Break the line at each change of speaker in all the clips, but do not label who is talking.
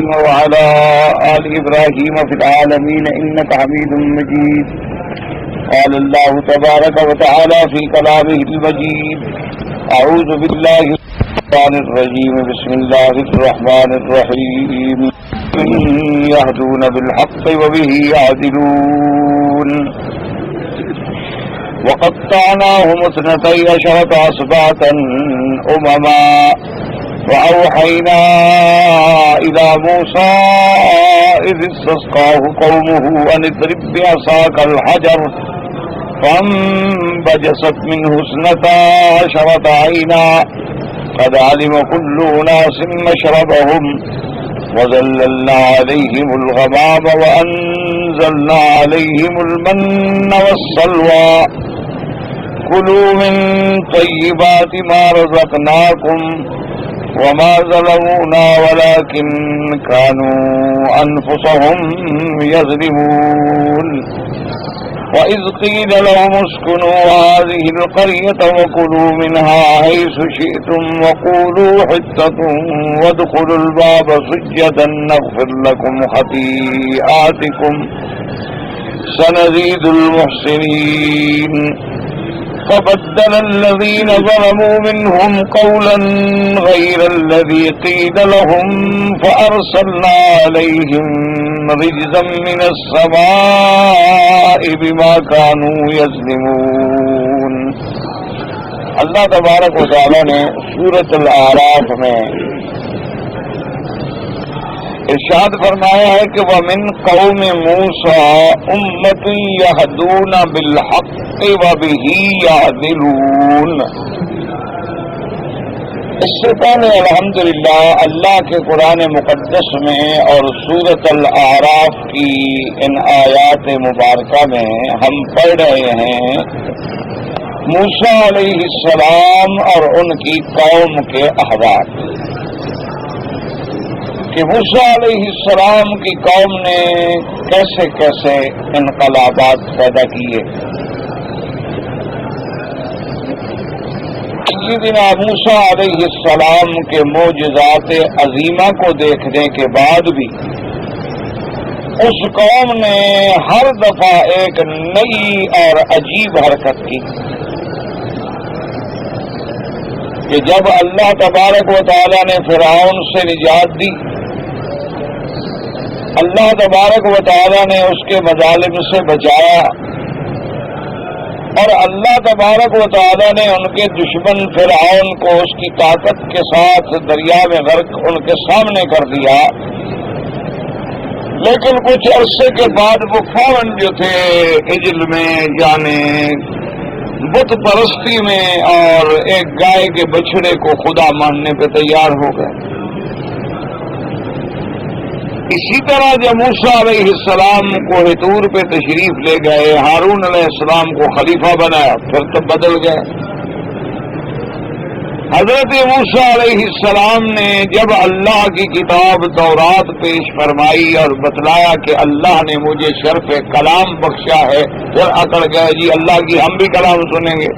وعلى آل إبراهيم في العالمين إنك حميد مجيد. قال الله تبارك وتعالى في كلامه المجيد: أعوذ بالله من الشيطان الرجيم. بسم الله الرحمن الرحيم. يهدون بالحق وبه يعدلون. وقطعناهم 12 أسباطا أمما وأوحينا إلى موسى إذ استسقاه قومه أن اضرب بعصاك الحجر فانبجست منه 12 عينا قد علم كل أناس مشربهم وظللنا عليهم الغمام وأنزلنا عليهم المن والسلوى كلوا من طيبات ما رزقناكم وما ظلمونا ولكن كانوا أنفسهم يظلمون. وإذ قيل لهم اسكنوا هذه القرية وكلوا منها حيث شئتم وقولوا حطة وادخلوا الباب سجدا نغفر لكم خطيئاتكم سنزيد المحسنين. فبدل الذين ظلموا منهم قولا غير الذي قيل لهم فأرسلنا عليهم رجزا من السماء بما كانوا يظلمون. اللہ تبارک و تعالی نے سورۃ الاعراف میں ارشاد فرمایا ہے کہ وَمِن قَوْمِ مُوسَىٰ أُمَّةٌ يَهْدُونَ بِالْحَقِّ وَبِهِ يَعْدِلُونَ. اس سے پہلے الحمدللہ اللہ کے قرآن مقدس میں اور سورۃ الاعراف کی ان آیات مبارکہ میں ہم پڑھ رہے ہیں موسیٰ علیہ السلام اور ان کی قوم کے احوال کہ موسیٰ علیہ السلام کی قوم نے کیسے کیسے انقلابات پیدا کیے. سیدنا موسیٰ علیہ السلام کے معجزات عظیمہ کو دیکھنے کے بعد بھی اس قوم نے ہر دفعہ ایک نئی اور عجیب حرکت کی کہ جب اللہ تبارک و تعالی نے فرعون سے نجات دی، اللہ تبارک و تعالی نے اس کے مظالم سے بچایا اور اللہ تبارک و تعالی نے ان کے دشمن فرعون کو اس کی طاقت کے ساتھ دریا میں غرق ان کے سامنے کر دیا، لیکن کچھ عرصے کے بعد وہ فوراً جو تھے عجل میں یعنی بت پرستی میں اور ایک گائے کے بچڑے کو خدا ماننے پہ تیار ہو گئے. اسی طرح جب موسیٰ علیہ السلام کوہ طور پہ تشریف لے گئے، ہارون علیہ السلام کو خلیفہ بنایا، پھر تو بدل گئے. حضرت موسیٰ علیہ السلام نے جب اللہ کی کتاب تورات پیش فرمائی اور بتلایا کہ اللہ نے مجھے شرف کلام بخشا ہے، پھر اکڑ گئے جی اللہ کی ہم بھی کلام سنیں گے.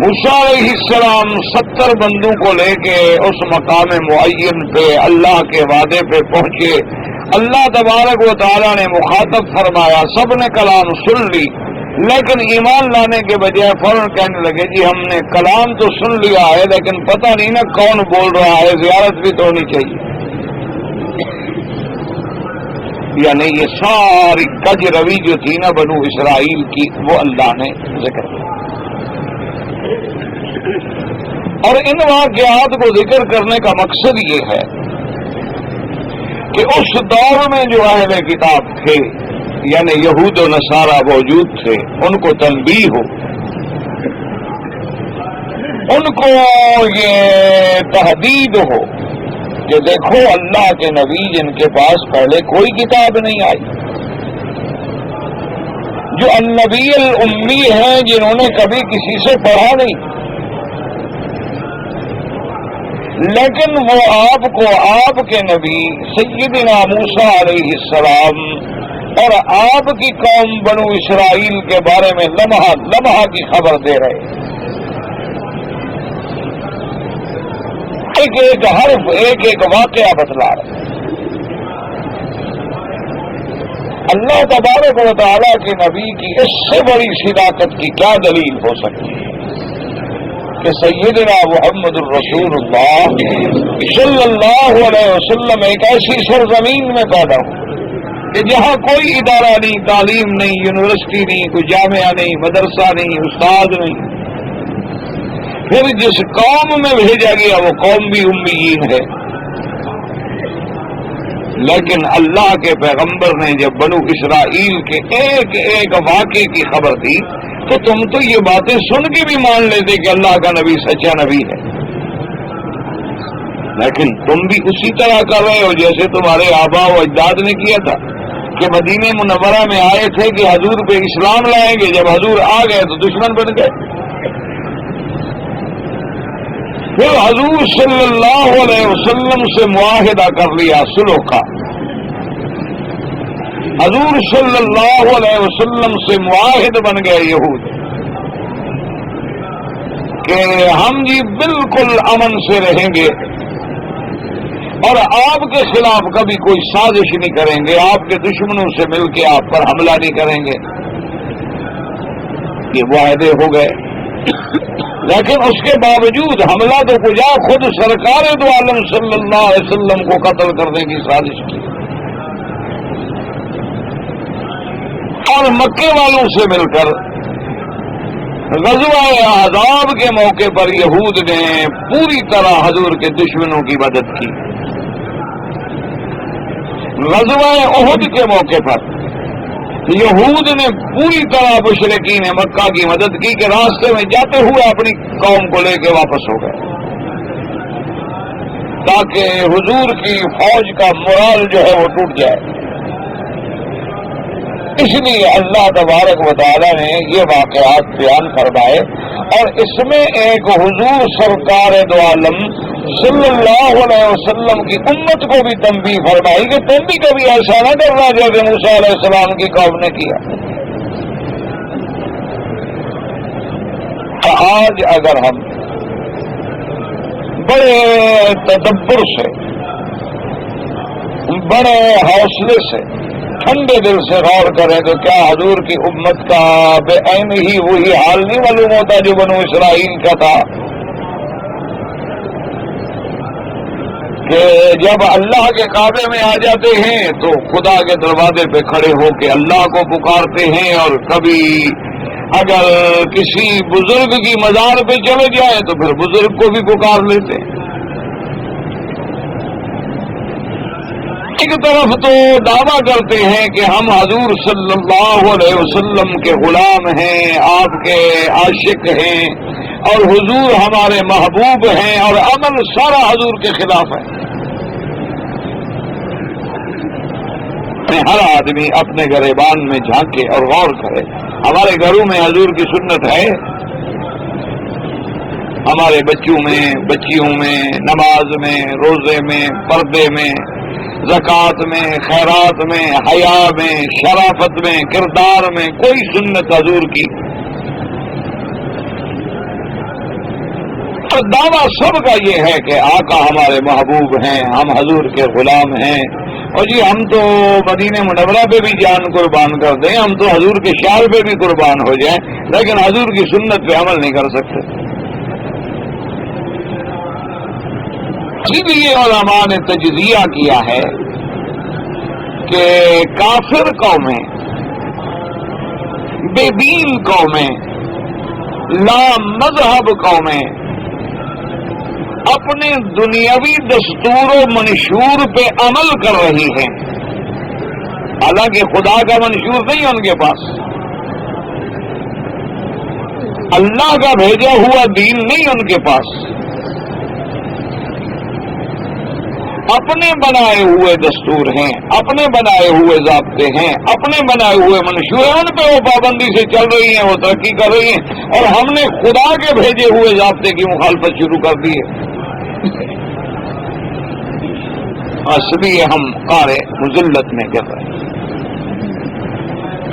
موسیٰ علیہ السلام 70 بندوں کو لے کے اس مقام معین پہ اللہ کے وعدے پہ پہنچے. اللہ تبارک و تعالیٰ نے مخاطب فرمایا، سب نے کلام سن لی لیکن ایمان لانے کے بجائے فوراً کہنے لگے جی ہم نے کلام تو سن لیا ہے لیکن پتہ نہیں نا کون بول رہا ہے، زیارت بھی تو ہونی چاہیے. یعنی یہ ساری کج روی جو تھی نا بنو اسرائیل کی وہ اللہ نے ذکر کیا. اور ان واقعات کو ذکر کرنے کا مقصد یہ ہے کہ اس دور میں جو اہل کتاب تھے یعنی یہود و نصارہ موجود تھے، ان کو تنبیہ ہو، ان کو یہ تحدید ہو کہ دیکھو اللہ کے نبی جن کے پاس پہلے کوئی کتاب نہیں آئی، جو النبی الامی ہیں جنہوں نے کبھی کسی سے پڑھا نہیں، لیکن وہ آپ کو آپ کے نبی سیدنا موسیٰ علیہ السلام اور آپ کی قوم بنو اسرائیل کے بارے میں لمحہ لمحہ کی خبر دے رہے. ایک ایک حرف ایک ایک واقعہ بتلا رہے ہیں۔ اللہ تبارک و تعالیٰ کے نبی کی اس سے بڑی صداقت کی کیا دلیل ہو سکتی ہے کہ سیدنا محمد الرسول اللہ صلی اللہ علیہ وسلم ایک ایسی سرزمین میں پیدا ہو کہ جہاں کوئی ادارہ نہیں، تعلیم نہیں، یونیورسٹی نہیں، کوئی جامعہ نہیں، مدرسہ نہیں، استاد نہیں، پھر جس قوم میں بھیجا گیا وہ قوم بھی امیین ہے، لیکن اللہ کے پیغمبر نے جب بنو اسرائیل کے ایک ایک واقعے کی خبر دی تو تم تو یہ باتیں سن کے بھی مان لیتے کہ اللہ کا نبی سچا نبی ہے، لیکن تم بھی اسی طرح کر رہے ہو جیسے تمہارے آبا و اجداد نے کیا تھا کہ مدینہ منورہ میں آئے تھے کہ حضور پہ اسلام لائیں گے، جب حضور آ گئے تو دشمن بن گئے۔ پھر حضور صلی اللہ علیہ وسلم سے معاہدہ کر لیا صلح کا، حضور صلی اللہ علیہ وسلم سے معاہد بن گئے یہود کہ ہم جی بالکل امن سے رہیں گے اور آپ کے خلاف کبھی کوئی سازش نہیں کریں گے، آپ کے دشمنوں سے مل کے آپ پر حملہ نہیں کریں گے، یہ معاہدے ہو گئے۔ لیکن اس کے باوجود حملہ تو کجا، خود سرکار دو عالم صلی اللہ علیہ وسلم کو قتل کرنے کی سازش کی، اور مکے والوں سے مل کر غزوہ احزاب کے موقع پر یہود نے پوری طرح حضور کے دشمنوں کی مدد کی۔ غزوہ احد کے موقع پر یہود نے پوری طرح مشرکین مکہ کی مدد کی کہ راستے میں جاتے ہوئے اپنی قوم کو لے کے واپس ہو گئے تاکہ حضور کی فوج کا مورال جو ہے وہ ٹوٹ جائے۔ اس لیے اللہ تبارک و تعالی نے یہ واقعات بیان فرمائے، اور اس میں ایک حضور سرکار دو عالم صلی اللہ علیہ وسلم کی امت کو بھی تنبیہ فرمائی کہ تم بھی کبھی ایسا نہ کرنا جیسے موسیٰ علیہ السلام کی قوم نے کیا۔ آج اگر ہم بڑے تدبر سے، بڑے حوصلے سے، ٹھنڈے دل سے غور کریں تو کیا حضور کی امت کا بے عین ہی وہی حال نہیں معلوم ہوتا جو بنو اسرائیل کا تھا کہ جب اللہ کے کعبے میں آ جاتے ہیں تو خدا کے دروازے پہ کھڑے ہو کے اللہ کو پکارتے ہیں، اور کبھی اگر کسی بزرگ کی مزار پہ چلے جائیں تو پھر بزرگ کو بھی پکار لیتے ہیں۔ ایک طرف تو دعویٰ کرتے ہیں کہ ہم حضور صلی اللہ علیہ وسلم کے غلام ہیں، آپ کے عاشق ہیں، اور حضور ہمارے محبوب ہیں، اور عمل سارا حضور کے خلاف ہے۔ ہر آدمی اپنے گریبان میں جھانکے اور غور کرے، ہمارے گھروں میں حضور کی سنت ہے، ہمارے بچوں میں، بچیوں میں، نماز میں، روزے میں، پردے میں، زکوٰۃ میں، خیرات میں، حیا میں، شرافت میں، کردار میں کوئی سنت حضور کی، اور دعویٰ سب کا یہ ہے کہ آقا ہمارے محبوب ہیں، ہم حضور کے غلام ہیں، اور جی ہم تو مدینہ منورہ پہ بھی جان قربان کر دیں، ہم تو حضور کے شعر پہ بھی قربان ہو جائیں، لیکن حضور کی سنت پہ عمل نہیں کر سکتے۔ اسی لیے علماء نے تجزیہ کیا ہے کہ کافر قومیں، بے دین قومیں، لا مذہب قومیں اپنے دنیاوی دستور و منشور پہ عمل کر رہی ہیں، حالانکہ خدا کا منشور نہیں ان کے پاس، اللہ کا بھیجا ہوا دین نہیں ان کے پاس، اپنے بنائے ہوئے دستور ہیں، اپنے بنائے ہوئے ضابطے ہیں، اپنے بنائے ہوئے منشور ہیں، ان پہ وہ پابندی سے چل رہی ہیں، وہ ترقی کر رہی ہیں، اور ہم نے خدا کے بھیجے ہوئے ضابطے کی مخالفت شروع کر دی ہے۔ اصلی ہم قارئ مذلت میں گر رہے ہیں۔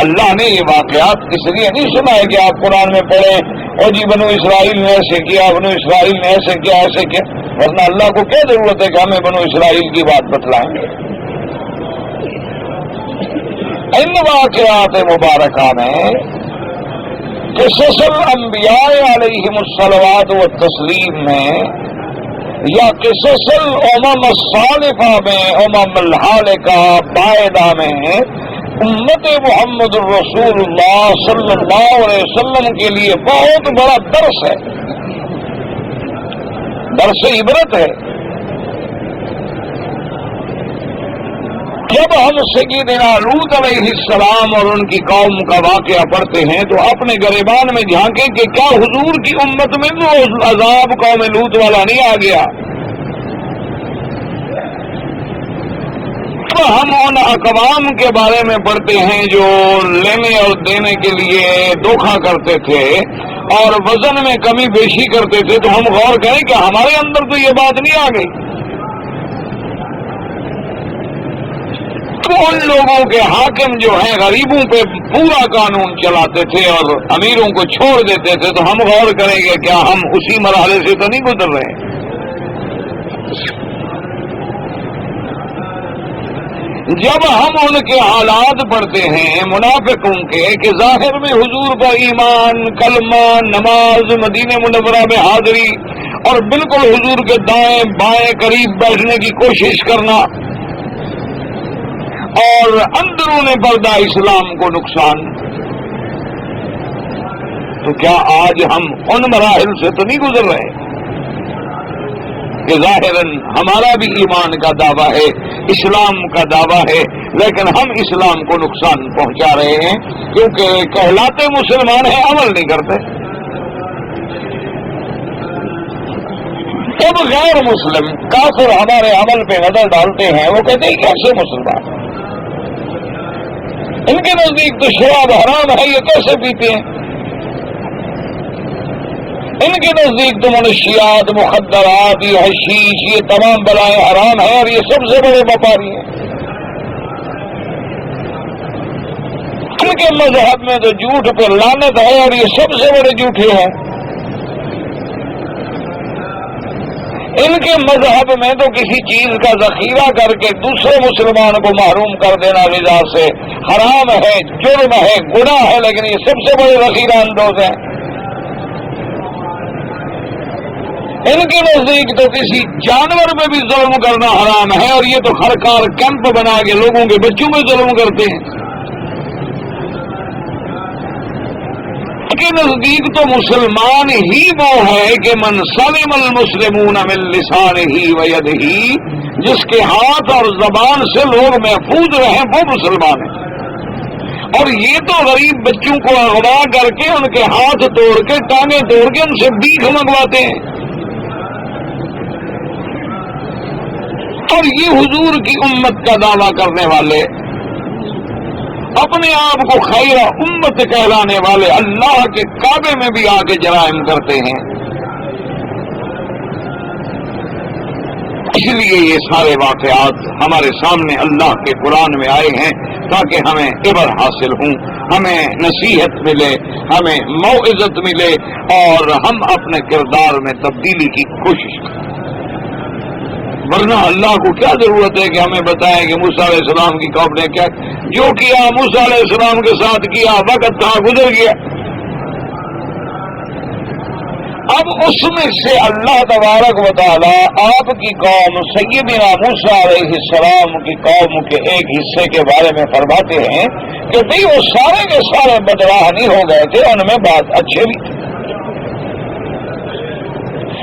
اللہ نے یہ واقعات اس لیے نہیں سنائے کہ آپ قرآن میں پڑھیں اور جی بنو اسرائیل نے ایسے کیا، بنو اسرائیل نے ایسے کیا، ایسے کیا، ورنہ اللہ کو کیا ضرورت ہے کہ ہمیں بنو اسرائیل کی بات بتلائیں گے؟ ان واقعات مبارکہ میں قصص الانبیاء علیہم الصلوات والتسلیم میں یا قصص الامم السالفہ میں، امم الحالکہ بائدہ میں امت محمد الرسول اللہ صلی اللہ علیہ وسلم کے لیے بہت بڑا درس ہے، درس عبرت ہے۔ جب ہم سیدنا لوط علیہ السلام اور ان کی قوم کا واقعہ پڑھتے ہیں تو اپنے گریبان میں جھانکیں کہ کیا حضور کی امت میں بھی وہ عذاب قوم لوط والا نہیں آ گیا؟ ہم ان اقوام کے بارے میں پڑھتے ہیں جو لینے اور دینے کے لیے دھوکہ کرتے تھے اور وزن میں کمی بیشی کرتے تھے، تو ہم غور کریں کہ ہمارے اندر تو یہ بات نہیں آ گئی۔ ان لوگوں کے حاکم جو ہیں غریبوں پہ پورا قانون چلاتے تھے اور امیروں کو چھوڑ دیتے تھے، تو ہم غور کریں گے کیا ہم اسی مرحلے سے تو نہیں گزر رہے ہیں؟ جب ہم ان کے حالات پڑھتے ہیں منافقوں کے کہ ظاہر میں حضور پر ایمان، کلمہ، نماز، مدینہ منورہ میں حاضری اور بالکل حضور کے دائیں بائیں قریب بیٹھنے کی کوشش کرنا، اور اندرون پردہ اسلام کو نقصان، تو کیا آج ہم ان مراحل سے تو نہیں گزر رہے کہ ظاہراً ہمارا بھی ایمان کا دعویٰ ہے، اسلام کا دعویٰ ہے، لیکن ہم اسلام کو نقصان پہنچا رہے ہیں کیونکہ کہلاتے مسلمان ہیں، عمل نہیں کرتے۔ جب غیر مسلم کافر ہمارے عمل پہ نظر ڈالتے ہیں وہ کہتے ہیں کیسے مسلمان، ان کے نزدیک تو شراب حرام ہے، یہ کیسے پیتے ہیں؟ ان کے نزدیک تو منشیات، مخدرات، یہ حشیش، یہ تمام بلائیں حرام ہیں اور یہ سب سے بڑے وپاری ہیں۔ ان کے مذہب میں تو جھوٹ پہ لعنت ہے اور یہ سب سے بڑے جھوٹے ہیں۔ ان کے مذہب میں تو کسی چیز کا ذخیرہ کر کے دوسرے مسلمان کو محروم کر دینا غذا سے حرام ہے، جرم ہے، گناہ ہے، لیکن یہ سب سے بڑے ذخیرہ اندوز ہیں۔ ان کے نزدیک تو کسی جانور میں بھی ظلم کرنا حرام ہے اور یہ تو خرکار کیمپ بنا کے لوگوں کے بچوں میں ظلم کرتے ہیں۔ ان کے نزدیک تو مسلمان ہی وہ ہے کہ من سلم المسلمون من لسانہ و یدہ، جس کے ہاتھ اور زبان سے لوگ محفوظ رہیں وہ مسلمان ہیں، اور یہ تو غریب بچوں کو اغوا کر کے ان کے ہاتھ توڑ کے ٹانگیں توڑ کے ان سے بھیک منگواتے ہیں، اور یہ حضور کی امت کا دعویٰ کرنے والے، اپنے آپ کو خیر امت کہلانے والے اللہ کے کعبے میں بھی آ کے جرائم کرتے ہیں۔ اس لیے یہ سارے واقعات ہمارے سامنے اللہ کے قرآن میں آئے ہیں تاکہ ہمیں عبر حاصل ہوں، ہمیں نصیحت ملے، ہمیں موعظت ملے اور ہم اپنے کردار میں تبدیلی کی کوشش کریں۔ ورنہ اللہ کو کیا ضرورت ہے کہ ہمیں بتائیں کہ موسیٰ علیہ السلام کی قوم نے کیا جو کیا، موسیٰ علیہ السلام کے ساتھ کیا، وقت تھا گزر گیا۔ اب اس میں سے اللہ تبارک و تعالی آپ کی قوم سیدنا موسیٰ علیہ السلام کی قوم کے ایک حصے کے بارے میں فرماتے ہیں کہ بھئی وہ سارے کے سارے بدراہ نہیں ہو گئے تھے، ان میں بات اچھے بھی تھے۔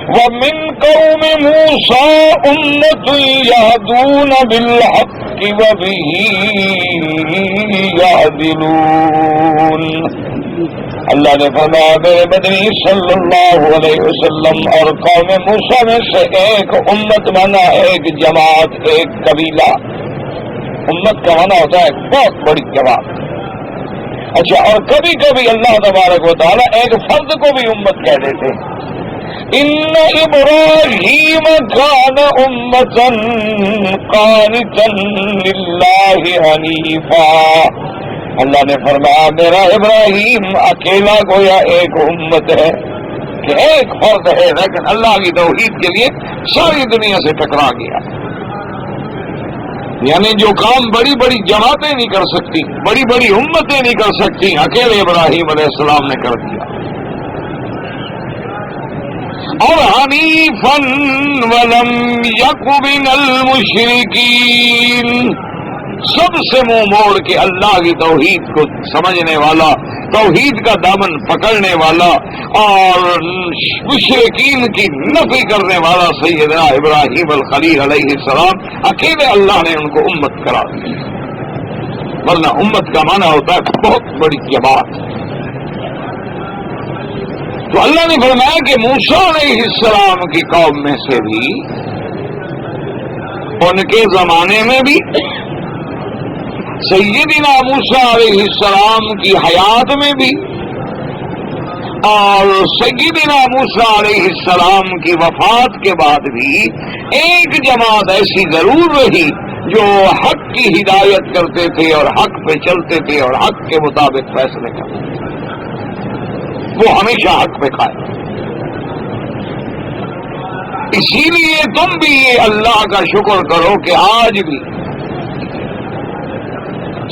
وَمِن قَوْمِ مُوسَىٰ أُمَّةٌ يَهْدُونَ بِالْحَقِّ وَبِهِ يَعْدِلُونَ۔ اللہ نے فرمایا میرے مدنی صلی اللہ علیہ وسلم اور قوم موسیٰ میں سے ایک امت بنا، ایک جماعت، ایک قبیلہ۔ امت کا معنی ہوتا ہے بہت بڑی جماعت۔ اچھا، اور کبھی کبھی اللہ تبارک و تعالیٰ ایک فرد کو بھی امت کہہ دیتے ہیں۔ ان ابراہیم کان امۃ قانتا للہ حنیفا۔ اللہ نے فرمایا میرا ابراہیم اکیلا گویا ایک امت ہے کہ ایک فرد ہے لیکن اللہ کی توحید کے لیے ساری دنیا سے ٹکرا گیا. یعنی جو کام بڑی بڑی جماعتیں نہیں کر سکتی، بڑی بڑی امتیں نہیں کر سکتی، اکیلے ابراہیم علیہ السلام نے کر دیا. اور حنیفا ولم یک من المشرکین، سب سے منہ موڑ کے اللہ کی توحید کو سمجھنے والا، توحید کا دامن پکڑنے والا اور مشرکین کی نفی کرنے والا سیدنا ابراہیم الخلیل علیہ السلام، اکیلے اللہ نے ان کو امت قرار دیا. ورنہ امت کا معنی ہوتا ہے بہت بڑی جماعت. تو اللہ نے فرمایا کہ موسیٰ علیہ السلام کی قوم میں سے بھی، ان کے زمانے میں بھی، سیدنا موسیٰ علیہ السلام کی حیات میں بھی، اور سیدنا موسیٰ علیہ السلام کی وفات کے بعد بھی ایک جماعت ایسی ضرور رہی جو حق کی ہدایت کرتے تھے اور حق پہ چلتے تھے اور حق کے مطابق فیصلے کرتے تھے. وہ ہمیشہ حق پہ قائم. اسی لیے تم بھی اللہ کا شکر کرو کہ آج بھی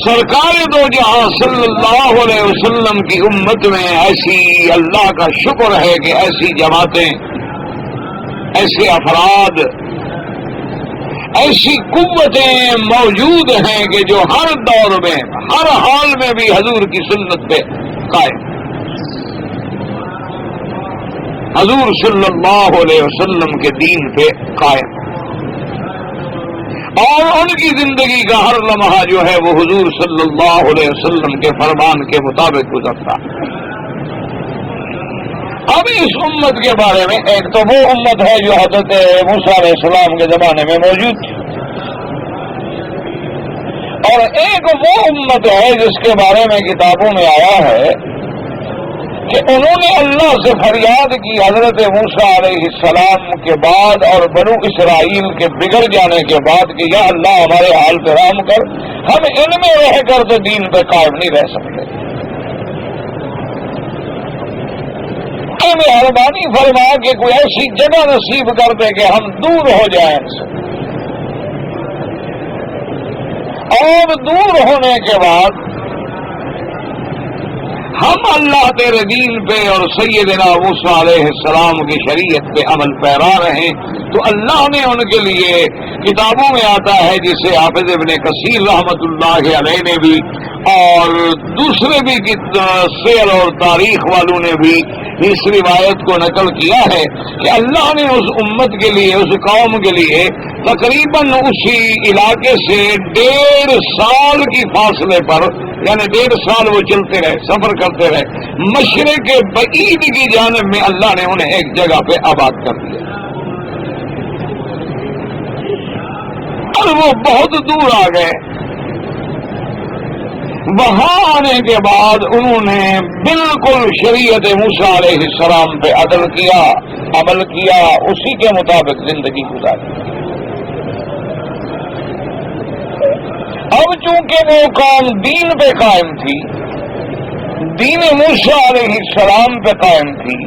سرکار دو جہاں صلی اللہ علیہ وسلم کی امت میں ایسی اللہ کا شکر ہے کہ ایسی جماعتیں، ایسے افراد، ایسی قوتیں موجود ہیں کہ جو ہر دور میں، ہر حال میں بھی حضور کی سنت پہ قائم، حضور صلی اللہ علیہ وسلم کے دین پہ قائم، اور ان کی زندگی کا ہر لمحہ جو ہے وہ حضور صلی اللہ علیہ وسلم کے فرمان کے مطابق گزرتا. اب اس امت کے بارے میں، ایک تو وہ امت ہے جو حضرت موسیٰ علیہ السلام کے زمانے میں موجود تھی، اور ایک وہ امت ہے جس کے بارے میں کتابوں میں آیا ہے کہ انہوں نے اللہ سے فریاد کی حضرت موسیٰ علیہ السلام کے بعد اور بنو اسرائیل کے بگڑ جانے کے بعد کہ یا اللہ ہمارے حال پہ رحم کر، ہم ان میں رہ کر تو دین پہ قائم نہیں رہ سکتے، ہمیں مہربانی فرما کہ کوئی ایسی جگہ نصیب کر دے کہ ہم دور ہو جائیں ان سے. اور دور ہونے کے بعد ہم اللہ تیرے دین پہ اور سیدنا موسیٰ علیہ السلام کی شریعت پہ عمل پیرا رہیں. تو اللہ نے ان کے لیے کتابوں میں آتا ہے، جسے حافظ ابن کثیر رحمۃ اللہ علیہ نے بھی اور دوسرے بھی سیر اور تاریخ والوں نے بھی اس روایت کو نقل کیا ہے کہ اللہ نے اس امت کے لیے، اس قوم کے لیے تقریباً اسی علاقے سے 1.5 سال کی فاصلے پر، یعنی 1.5 سال وہ چلتے رہے، سفر کرتے رہے، مشرق بعید کی جانب میں اللہ نے انہیں ایک جگہ پہ آباد کر دیا. اور وہ بہت دور آ گئے. وہاں آنے کے بعد انہوں نے بالکل شریعت موسیٰ علیہ السلام پہ عدل کیا، عمل کیا، اسی کے مطابق زندگی گزاری. اب چونکہ وہ قوم دین پہ قائم تھی، دین موسیٰ علیہ السلام پہ قائم تھی،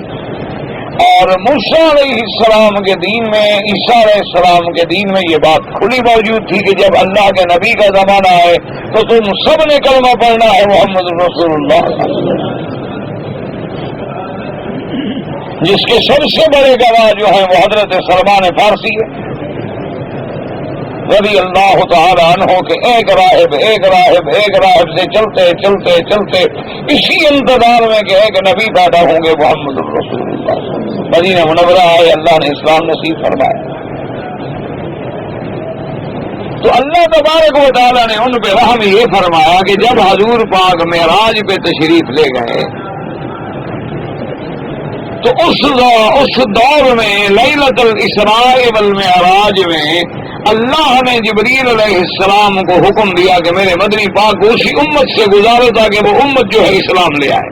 اور موسیٰ علیہ السلام کے دین میں، عیسیٰ علیہ السلام کے دین میں یہ بات کھلی موجود تھی کہ جب اللہ کے نبی کا زمانہ ہے تو تم سب نے کلمہ پڑھنا ہے محمد رسول اللہ، جس کے سب سے بڑے گواہ جو ہیں وہ حضرت سلمان فارسی ہے رضی اللہ تعالی عنہ کے ایک راہب سے چلتے چلتے چلتے اسی انتظار میں کہ ایک نبی پیدا ہوں گے محمد رسول اللہ، مدینہ منورہ ہے، اللہ نے اسلام نصیب فرمایا. تو اللہ تبارک و تعالیٰ نے ان پہ رحم یہ فرمایا کہ جب حضور پاک معراج پہ تشریف لے گئے تو اس دور میں لیلۃ الاسراء والمعراج میں اللہ نے جبریل علیہ السلام کو حکم دیا کہ میرے مدنی پاک کو اسی امت سے گزارو تاکہ وہ امت جو ہے اسلام لے آئے.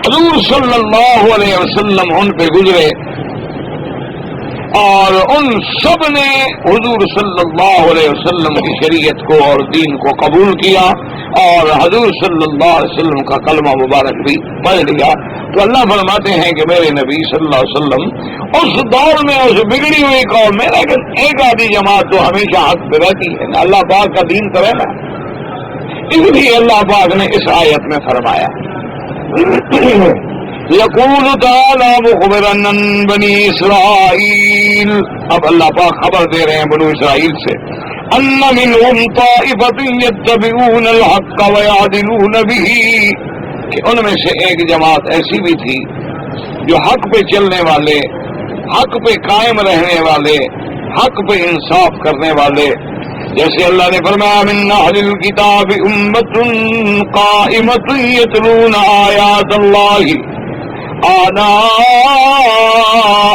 حضور صلی اللہ علیہ وسلم ان پہ گزرے، اور ان سب نے حضور صلی اللہ علیہ وسلم کی شریعت کو اور دین کو قبول کیا اور حضور صلی اللہ علیہ وسلم کا کلمہ مبارک بھی پڑھ لیا. تو اللہ فرماتے ہیں کہ میرے نبی صلی اللہ علیہ وسلم اس دور میں اس بگڑی ہوئی قوم میں لیکن ایک آدھی جماعت تو ہمیشہ حق پہ رہتی ہے. اللہ پاک کا دین تو رہنا، اس لیے اللہ پاک نے اس آیت میں فرمایا یقول تعالی مخبرا عن بنی اسرائیل. اب اللہ پاک خبر دے رہے ہیں بنو اسرائیل سے، ان منهم طائفة يتبعون الحق ويعدلون به، کہ ان میں سے ایک جماعت ایسی بھی تھی جو حق پہ چلنے والے، حق پہ قائم رہنے والے، حق پہ انصاف کرنے والے. جیسے اللہ نے فرمایا من اہل الکتاب امة قائمة يتلون آیات اللہ آناء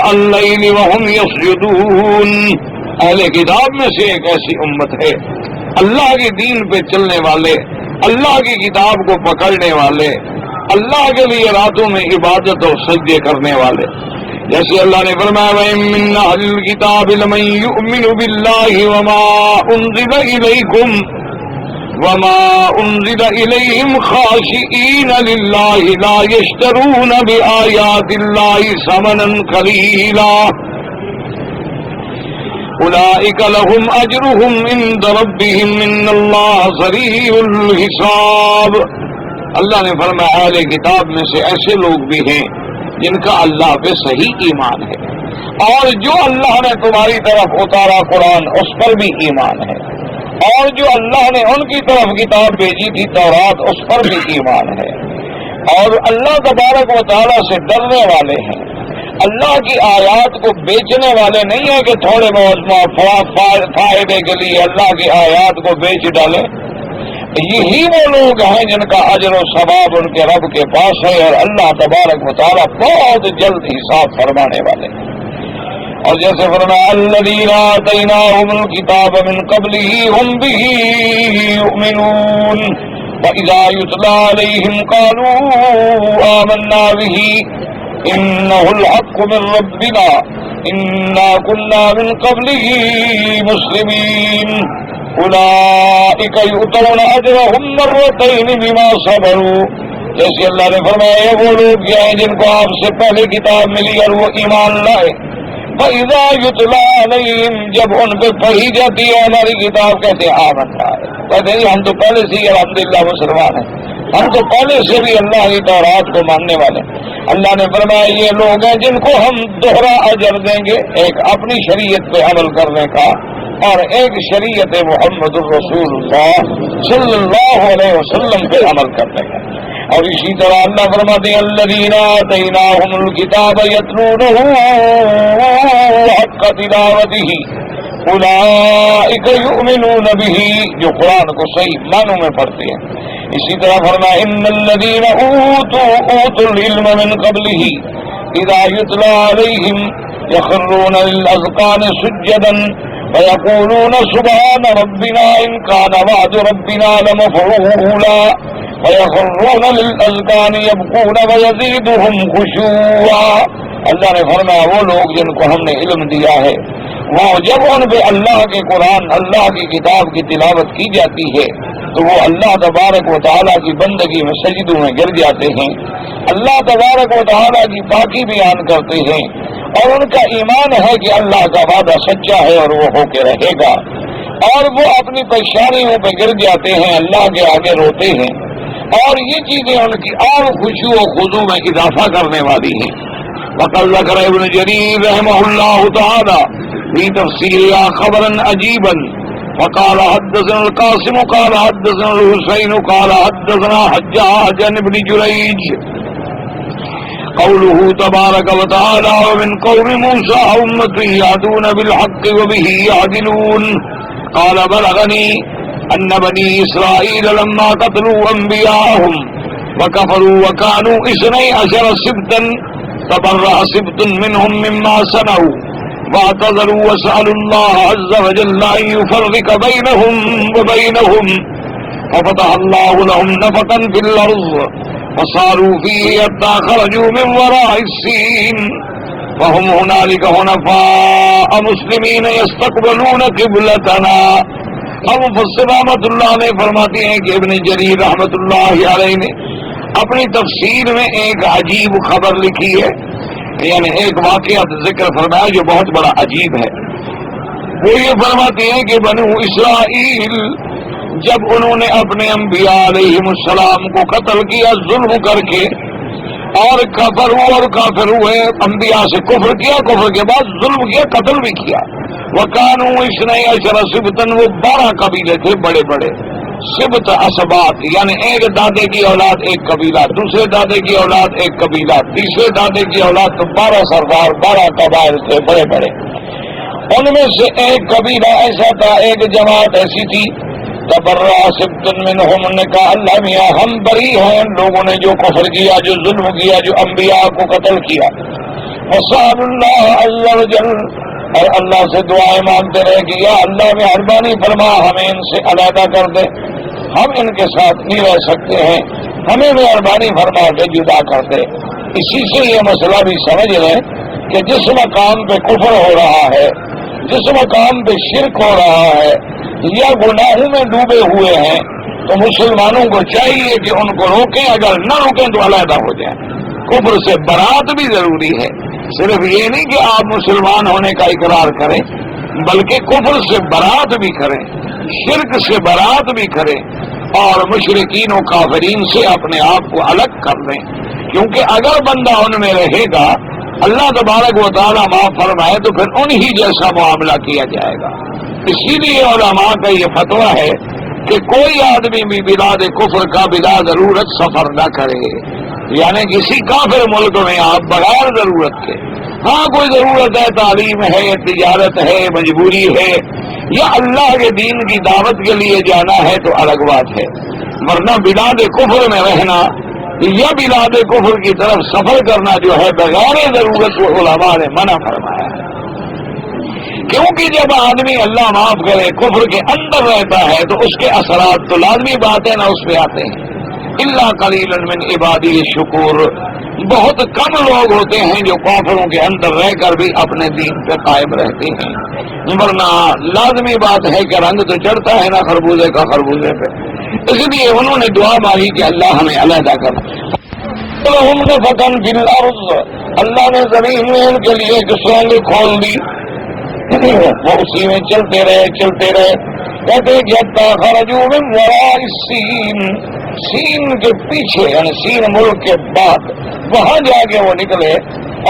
اللیل وهم یسجدون. اہل کتاب میں سے ایک ایسی امت ہے اللہ کے دین پہ چلنے والے، اللہ کی کتاب کو پکڑنے والے، اللہ کے لیے راتوں میں عبادت اور سجدے کرنے والے. جیسے اللہ نے فرمایا وَإِن مِّنْ أَهْلِ الْكِتَابِ لَمَن يُؤْمِنُ بِاللَّهِ وَمَا أُنزِلَ إِلَيْكُمْ وما انزل الیہم خاشعین للہ لا یشترون بآیات اللہ ثمنا قلیلا اولئک لهم اجرهم عند ربهم ان اللہ سریع الحساب. اللہ نے فرمایا اہل کتاب میں سے ایسے لوگ بھی ہیں جن کا اللہ پہ صحیح ایمان ہے، اور جو اللہ نے تمہاری طرف اتارا قرآن اس پر بھی ایمان ہے، اور جو اللہ نے ان کی طرف کتاب بھیجی تھی تورات اس پر بھی ایمان ہے، اور اللہ تبارک و تعالیٰ سے ڈرنے والے ہیں. اللہ کی آیات کو بیچنے والے نہیں ہیں کہ تھوڑے بہت فائدے کے لیے اللہ کی آیات کو بیچ ڈالیں. یہی وہ لوگ ہیں جن کا اجر و ثواب ان کے رب کے پاس ہے، اور اللہ تبارک و تعالیٰ بہت جلد حساب فرمانے والے ہیں. اور جیسے فرمایا الذین آتیناہم الکتاب من قبلہ ہم بہ یؤمنون وإذا یتلی علیہم قالوا آمنا بہ انہ الحق من ربنا انا کنا من قبلہ مسلمین اولئک یؤتون اجرہم مرتین بما صبروا. جیسے اللہ نے فرمایا وہ لوگ کیا ہیں جن کو آپ سے پہلے کتاب ملی اور وہ ایمان لائے. فَإِذَا يُتْلَىٰ عَلَيْهِمْ جب ان پہ پڑھی جاتی ہے ہماری کتاب کہتے ہیں آمنا، کہتے ہیں ہم تو پہلے سے ہی الحمدللہ مسلمان ہیں، ہم تو پہلے سے بھی اللہ کی تورات کو ماننے والے. اللہ نے فرمایا یہ لوگ ہیں جن کو ہم دوہرا اجر دیں گے، ایک اپنی شریعت پہ عمل کرنے کا اور ایک شریعت محمد الرسول اللہ صلی اللہ علیہ وسلم پہ عمل کرنے کا. اور اسی طرح اللہ فرماتے ہیں الذین آتیناہم الکتاب یتلونہ حق تلاوتہ اولئک یؤمنون بہ، جو قرآن کو صحیح معنوں میں پڑھتے ہیں. اسی طرح فرمایا ان الذین اوتوا العلم من قبلہ اذا یتلی علیہم یخرون للاذقان سجدا ویقولون سبحان ربنا ان کان وعد ربنا لمفعولا وَيَخِرُّونَ لِلْأَذْقَانِ يَبْكُونَ وَيَزِيدُهُمْ خُشُوعًا. اللہ نے فرمایا وہ لوگ جن کو ہم نے علم دیا ہے وہ جب ان پہ اللہ کے قرآن اللہ کی کتاب کی تلاوت کی جاتی ہے تو وہ اللہ تبارک و تعالیٰ کی بندگی میں سجدوں میں گر جاتے ہیں، اللہ تبارک و تعالیٰ کی پاکی بیان کرتے ہیں، اور ان کا ایمان ہے کہ اللہ کا وعدہ سچا ہے اور وہ ہو کے رہے گا، اور وہ اپنی پریشانیوں پہ گر جاتے ہیں، اللہ کے آگے روتے ہیں، اور یہ چیزیں ان کی اور خوشی و خضوع میں اضافہ کرنے والی ہیں. وقد ذکر ابن جریر رحمہ اللہ تعالی فی تفسیرها خبرا عجیبا فقال حدثنا القاسم قال حدثنا الحسین قال حدثنا حجاج عن ابن جریج قوله تبارک وتعالی ومن قوم موسى أمة يهدون بالحق وبه يعدلون قال بلغني ان بنی اسرائیل لما قتلوا انبیاءهم وكفروا وكانوا 12 سبتا تبرأ سبت منهم مما صنعوا واعتذروا وسألوا الله عز وجل ان يفرق بينهم وبينهم ففتح الله لهم نفقا في الارض فصاروا فيه حتى خرجوا من وراء السين فهم هنالك حنفاء مسلمین یستقبلون قبلتنا. اب مفسر رحمۃ اللہ علیہ فرماتے ہیں کہ ابن جریر رحمۃ اللہ علیہ نے اپنی تفسیر میں ایک عجیب خبر لکھی ہے، یعنی ایک واقعہ ذکر فرمایا جو بہت بڑا عجیب ہے. وہ یہ فرماتے ہیں کہ بنو اسرائیل جب انہوں نے اپنے انبیاء علیہم السلام کو قتل کیا ظلم کر کے، اور کافر ہوئے، انبیاء سے کفر کیا، کفر کے بعد ظلم کیا، قتل بھی کیا. وکانوا اثنی عشر سبطا، وہ 12 قبیلے تھے بڑے بڑے. سبط اسباط یعنی ایک دادے کی اولاد ایک قبیلہ، دوسرے دادے کی اولاد ایک قبیلہ، تیسرے دادے کی اولاد، تو 12 سردار، 12 قبائل تھے بڑے بڑے. ان میں سے ایک قبیلہ ایسا تھا، ایک جماعت ایسی تھی، تبرأ سبط منہم، نے کہا اللہ میاں ہم بری ہیں ان لوگوں نے جو کفر کیا، جو ظلم کیا، جو انبیاء کو قتل کیا. وسأل اللہ عز وجل، اور اللہ سے دعائیں مانگتے رہے کہ یا اللہ مہربانی فرما ہمیں ان سے علیحدہ کر دے، ہم ان کے ساتھ نہیں رہ سکتے ہیں، ہمیں مہربانی فرما کے جدا کر دے. اسی سے یہ مسئلہ بھی سمجھ لیں کہ جس مقام پہ کفر ہو رہا ہے، جس مقام پہ شرک ہو رہا ہے یا گناہوں میں ڈوبے ہوئے ہیں، تو مسلمانوں کو چاہیے کہ ان کو روکیں، اگر نہ روکیں تو علیحدہ ہو جائیں. کفر سے برات بھی ضروری ہے، صرف یہ نہیں کہ آپ مسلمان ہونے کا اقرار کریں، بلکہ کفر سے برات بھی کریں، شرک سے برات بھی کریں، اور مشرکین و کافرین سے اپنے آپ کو الگ کر لیں. کیونکہ اگر بندہ ان میں رہے گا، اللہ تبارک و تعالیٰ معاف فرمائے، تو پھر انہی جیسا معاملہ کیا جائے گا. اسی لیے علماء کا یہ فتویٰ ہے کہ کوئی آدمی بھی بلاد کفر کا بلا ضرورت سفر نہ کرے، یعنی کسی کافر ملک میں آپ بغیر ضرورت کے، ہاں کوئی ضرورت ہے، تعلیم ہے، تجارت ہے، مجبوری ہے، یا اللہ کے دین کی دعوت کے لیے جانا ہے تو الگ بات ہے، ورنہ بلاد کفر میں رہنا یا بلاد کفر کی طرف سفر کرنا جو ہے بغیر ضرورت کو علماء نے منع فرمایا ہے. کیونکہ جب آدمی اللہ معاف کرے کفر کے اندر رہتا ہے تو اس کے اثرات تو لازمی بات ہے نہ اس پہ آتے ہیں. الا قلیلا من عبادی الشکور، بہت کم لوگ ہوتے ہیں جو کافروں کے اندر رہ کر بھی اپنے دین پہ قائم رہتے ہیں، ورنہ لازمی بات ہے کہ رنگ تو چڑھتا ہے نا خربوزے کا خربوزے پہ. اس لیے انہوں نے دعا مانگی کہ اللہ ہمیں علیحدہ کر. اللہ نے زمین میں ان کے لیے جو سرنگ کھول دی، وہ اسی میں چلتے رہے. کہتے کہ خرجوا من وراء السین، سین کے پیچھے یعنی سین ملک کے بعد وہاں جا کے وہ نکلے،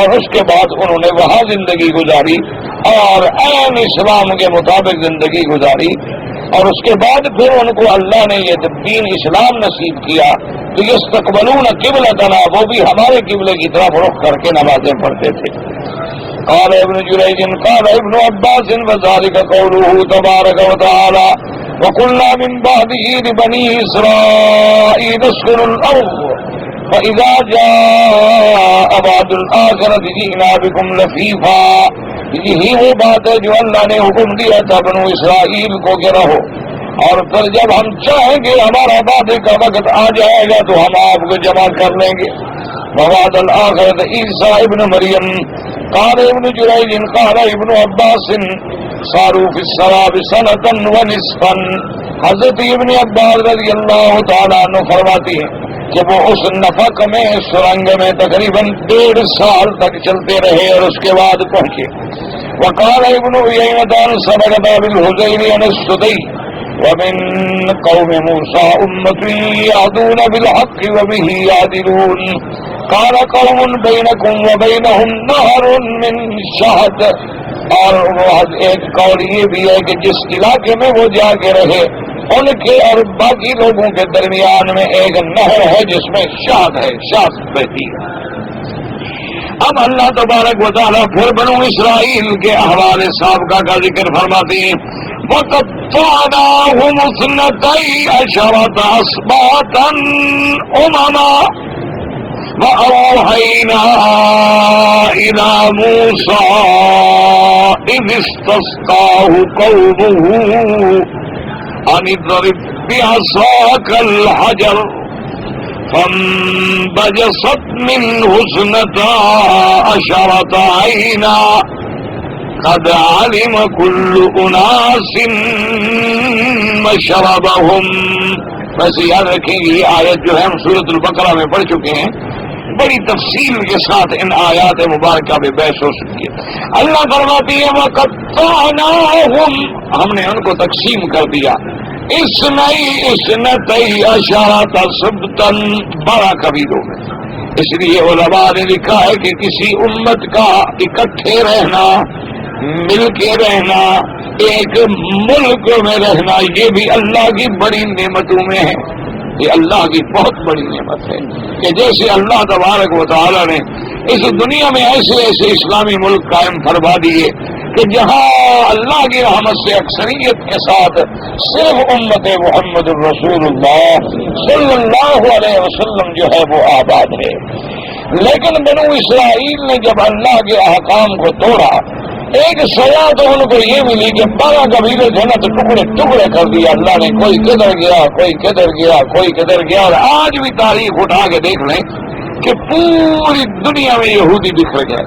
اور اس کے بعد انہوں نے وہاں زندگی گزاری اور عین اسلام کے مطابق زندگی گزاری. اور اس کے بعد پھر ان کو اللہ نے یہ دین اسلام نصیب کیا تو یستقبلون قبلتنا، وہ بھی ہمارے قبلے کی طرف رخ کر کے نمازیں پڑھتے تھے. قال ابن جریج قال ابن عباس وذلك قوله تبارك وتعالى وقلنا من بعده لبني اسرائيل اسكنوا الارض فاذا جاء وعد الاخرة جئنا بكم لفيفا. یہی وہ بات ہے جو اللہ نے حکم دیا تھا بنو اسرائیل کو کہ رہو، اور پھر جب ہم چاہیں گے ہمارا وعدے کا وقت آ جائے گا تو ہم آپ کو جمع کر لیں گے. ووعد الآخرۃ عیسیٰ ابن مریم. قال ابن جریج قال ابن عباس صاروا فی السراب سنة ونصفا. حضرت ابن عباس رضی اللہ تعالیٰ عنہ فرماتی ہیں کہ وہ اس نفق میں سرنگ میں تقریباً 1.5 سال تک چلتے رہے اور اس کے بعد پہنچے. وقال ابن عیینۃ سبقت بالحزیر عن السدی ومن قوم موسیٰ امۃ یهدون بالحق وبه یعدلون. قال قوم بینکم وبینہم نہر من شہد. اور ایک قول یہ بھی ہے کہ جس علاقے میں وہ جا کے رہے ان کے اور باقی لوگوں کے درمیان میں ایک نہر ہے جس میں شہد ہے، شہد بہتی ہے. اب اللہ تبارک و تعالیٰ پھر بنو اسرائیل کے احوال سابقہ کا ذکر فرماتے ہیں. وَقَطَّعْنَاهُمُ اثْنَتَيْ عَشَرَةَ أَسْبَاطًا أُمَمًا وَأَوْحَيْنَا إِلَى مُوسَىٰ إِذِ اسْتَسْقَاهُ قَوْمُهُ أَنِ اضْرِب بِعَصَاكَ الْحَجَرَ فانبجست منه اثنتا عشرة عينا قد علم كل أناس مشربهم. ویسے یاد رکھیں گے یہ آیت جو ہے ہم سورۃ البقرہ میں پڑھ چکے ہیں، بڑی تفصیل کے ساتھ ان آیات مبارکہ میں بحث ہو سکتی ہے. اللہ فرماتی ہے وَقَطَّعْنَاهُمْ، ہم نے ان کو تقسیم کر دیا، اثنتئی عشرۃ سبطا، 12 قبیلوں میں. اس لیے علماء نے لکھا ہے کہ کسی امت کا اکٹھے رہنا، مل کے رہنا، ایک ملک میں رہنا، یہ بھی اللہ کی بڑی نعمتوں میں ہے. یہ اللہ کی بہت بڑی نعمت ہے کہ جیسے اللہ تبارک و تعالی نے اس دنیا میں ایسے ایسے اسلامی ملک قائم فرما دیے کہ جہاں اللہ کی رحمت سے اکثریت کے ساتھ صرف امت محمد الرسول اللہ صلی اللہ علیہ وسلم جو ہے وہ آباد ہے. لیکن بنو اسرائیل نے جب اللہ کے احکام کو توڑا، ایک سزا تو ان کو یہ ملی کہ 12 قبیلے تھے نا تو ٹکڑے ٹکڑے کر دیا اللہ نے، کوئی کدھر گیا کوئی کدھر گیا کوئی کدھر گیا. اور آج بھی تاریخ اٹھا کے دیکھ لیں کہ پوری دنیا میں یہودی بکھر گئے.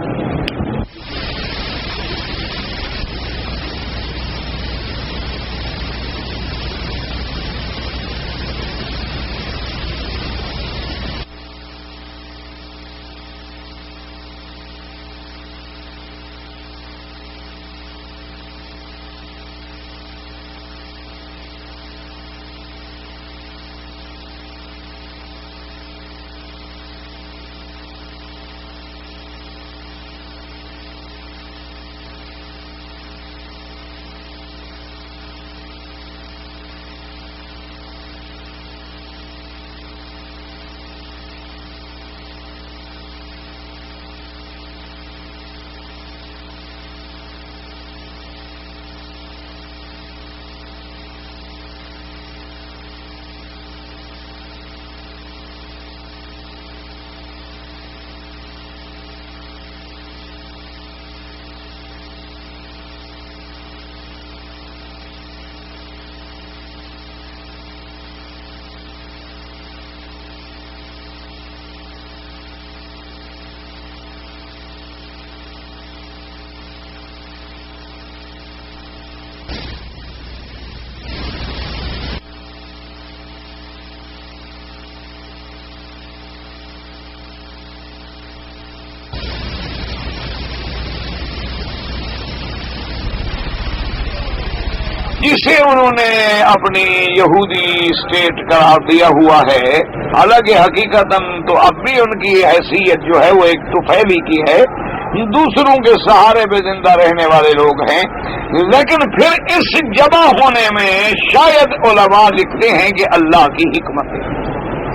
جسے انہوں نے اپنی یہودی اسٹیٹ قرار دیا ہوا ہے، حالانکہ حقیقتاً تو اب بھی ان کی حیثیت جو ہے وہ ایک طفیلی کی ہے، دوسروں کے سہارے پہ زندہ رہنے والے لوگ ہیں. لیکن پھر اس جمع ہونے میں شاید علماء لکھتے ہیں کہ اللہ کی حکمت ہے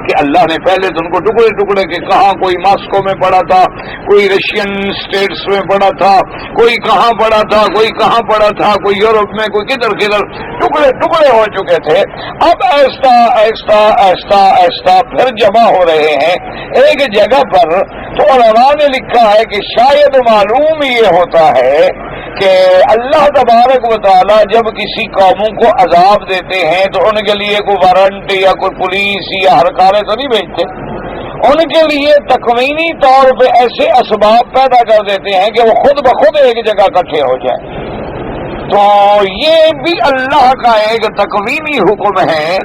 کہ اللہ نے پہلے تو ان کو ٹکڑے ٹکڑے کے، کہاں کوئی ماسکو میں پڑا تھا، کوئی رشین اسٹیٹس میں پڑا تھا، کوئی کہاں پڑا تھا، کوئی کہاں پڑا تھا، کوئی یورپ میں، کوئی کدھر کدھر، ٹکڑے ٹکڑے ہو چکے تھے. اب ایسا ایسا ایسا ایسا پھر جمع ہو رہے ہیں ایک جگہ پر. تو علماء نے لکھا ہے کہ شاید معلوم یہ ہوتا ہے کہ اللہ تبارک و تعالی جب کسی قوموں کو عذاب دیتے ہیں تو ان کے لیے کوئی وارنٹ یا کوئی پولیس یا ہرکارے تو نہیں بھیجتے، ان کے لیے تکوینی طور پہ ایسے اسباب پیدا کر دیتے ہیں کہ وہ خود بخود ایک جگہ اکٹھے ہو جائیں. تو یہ بھی اللہ کا ایک تکوینی حکم ہے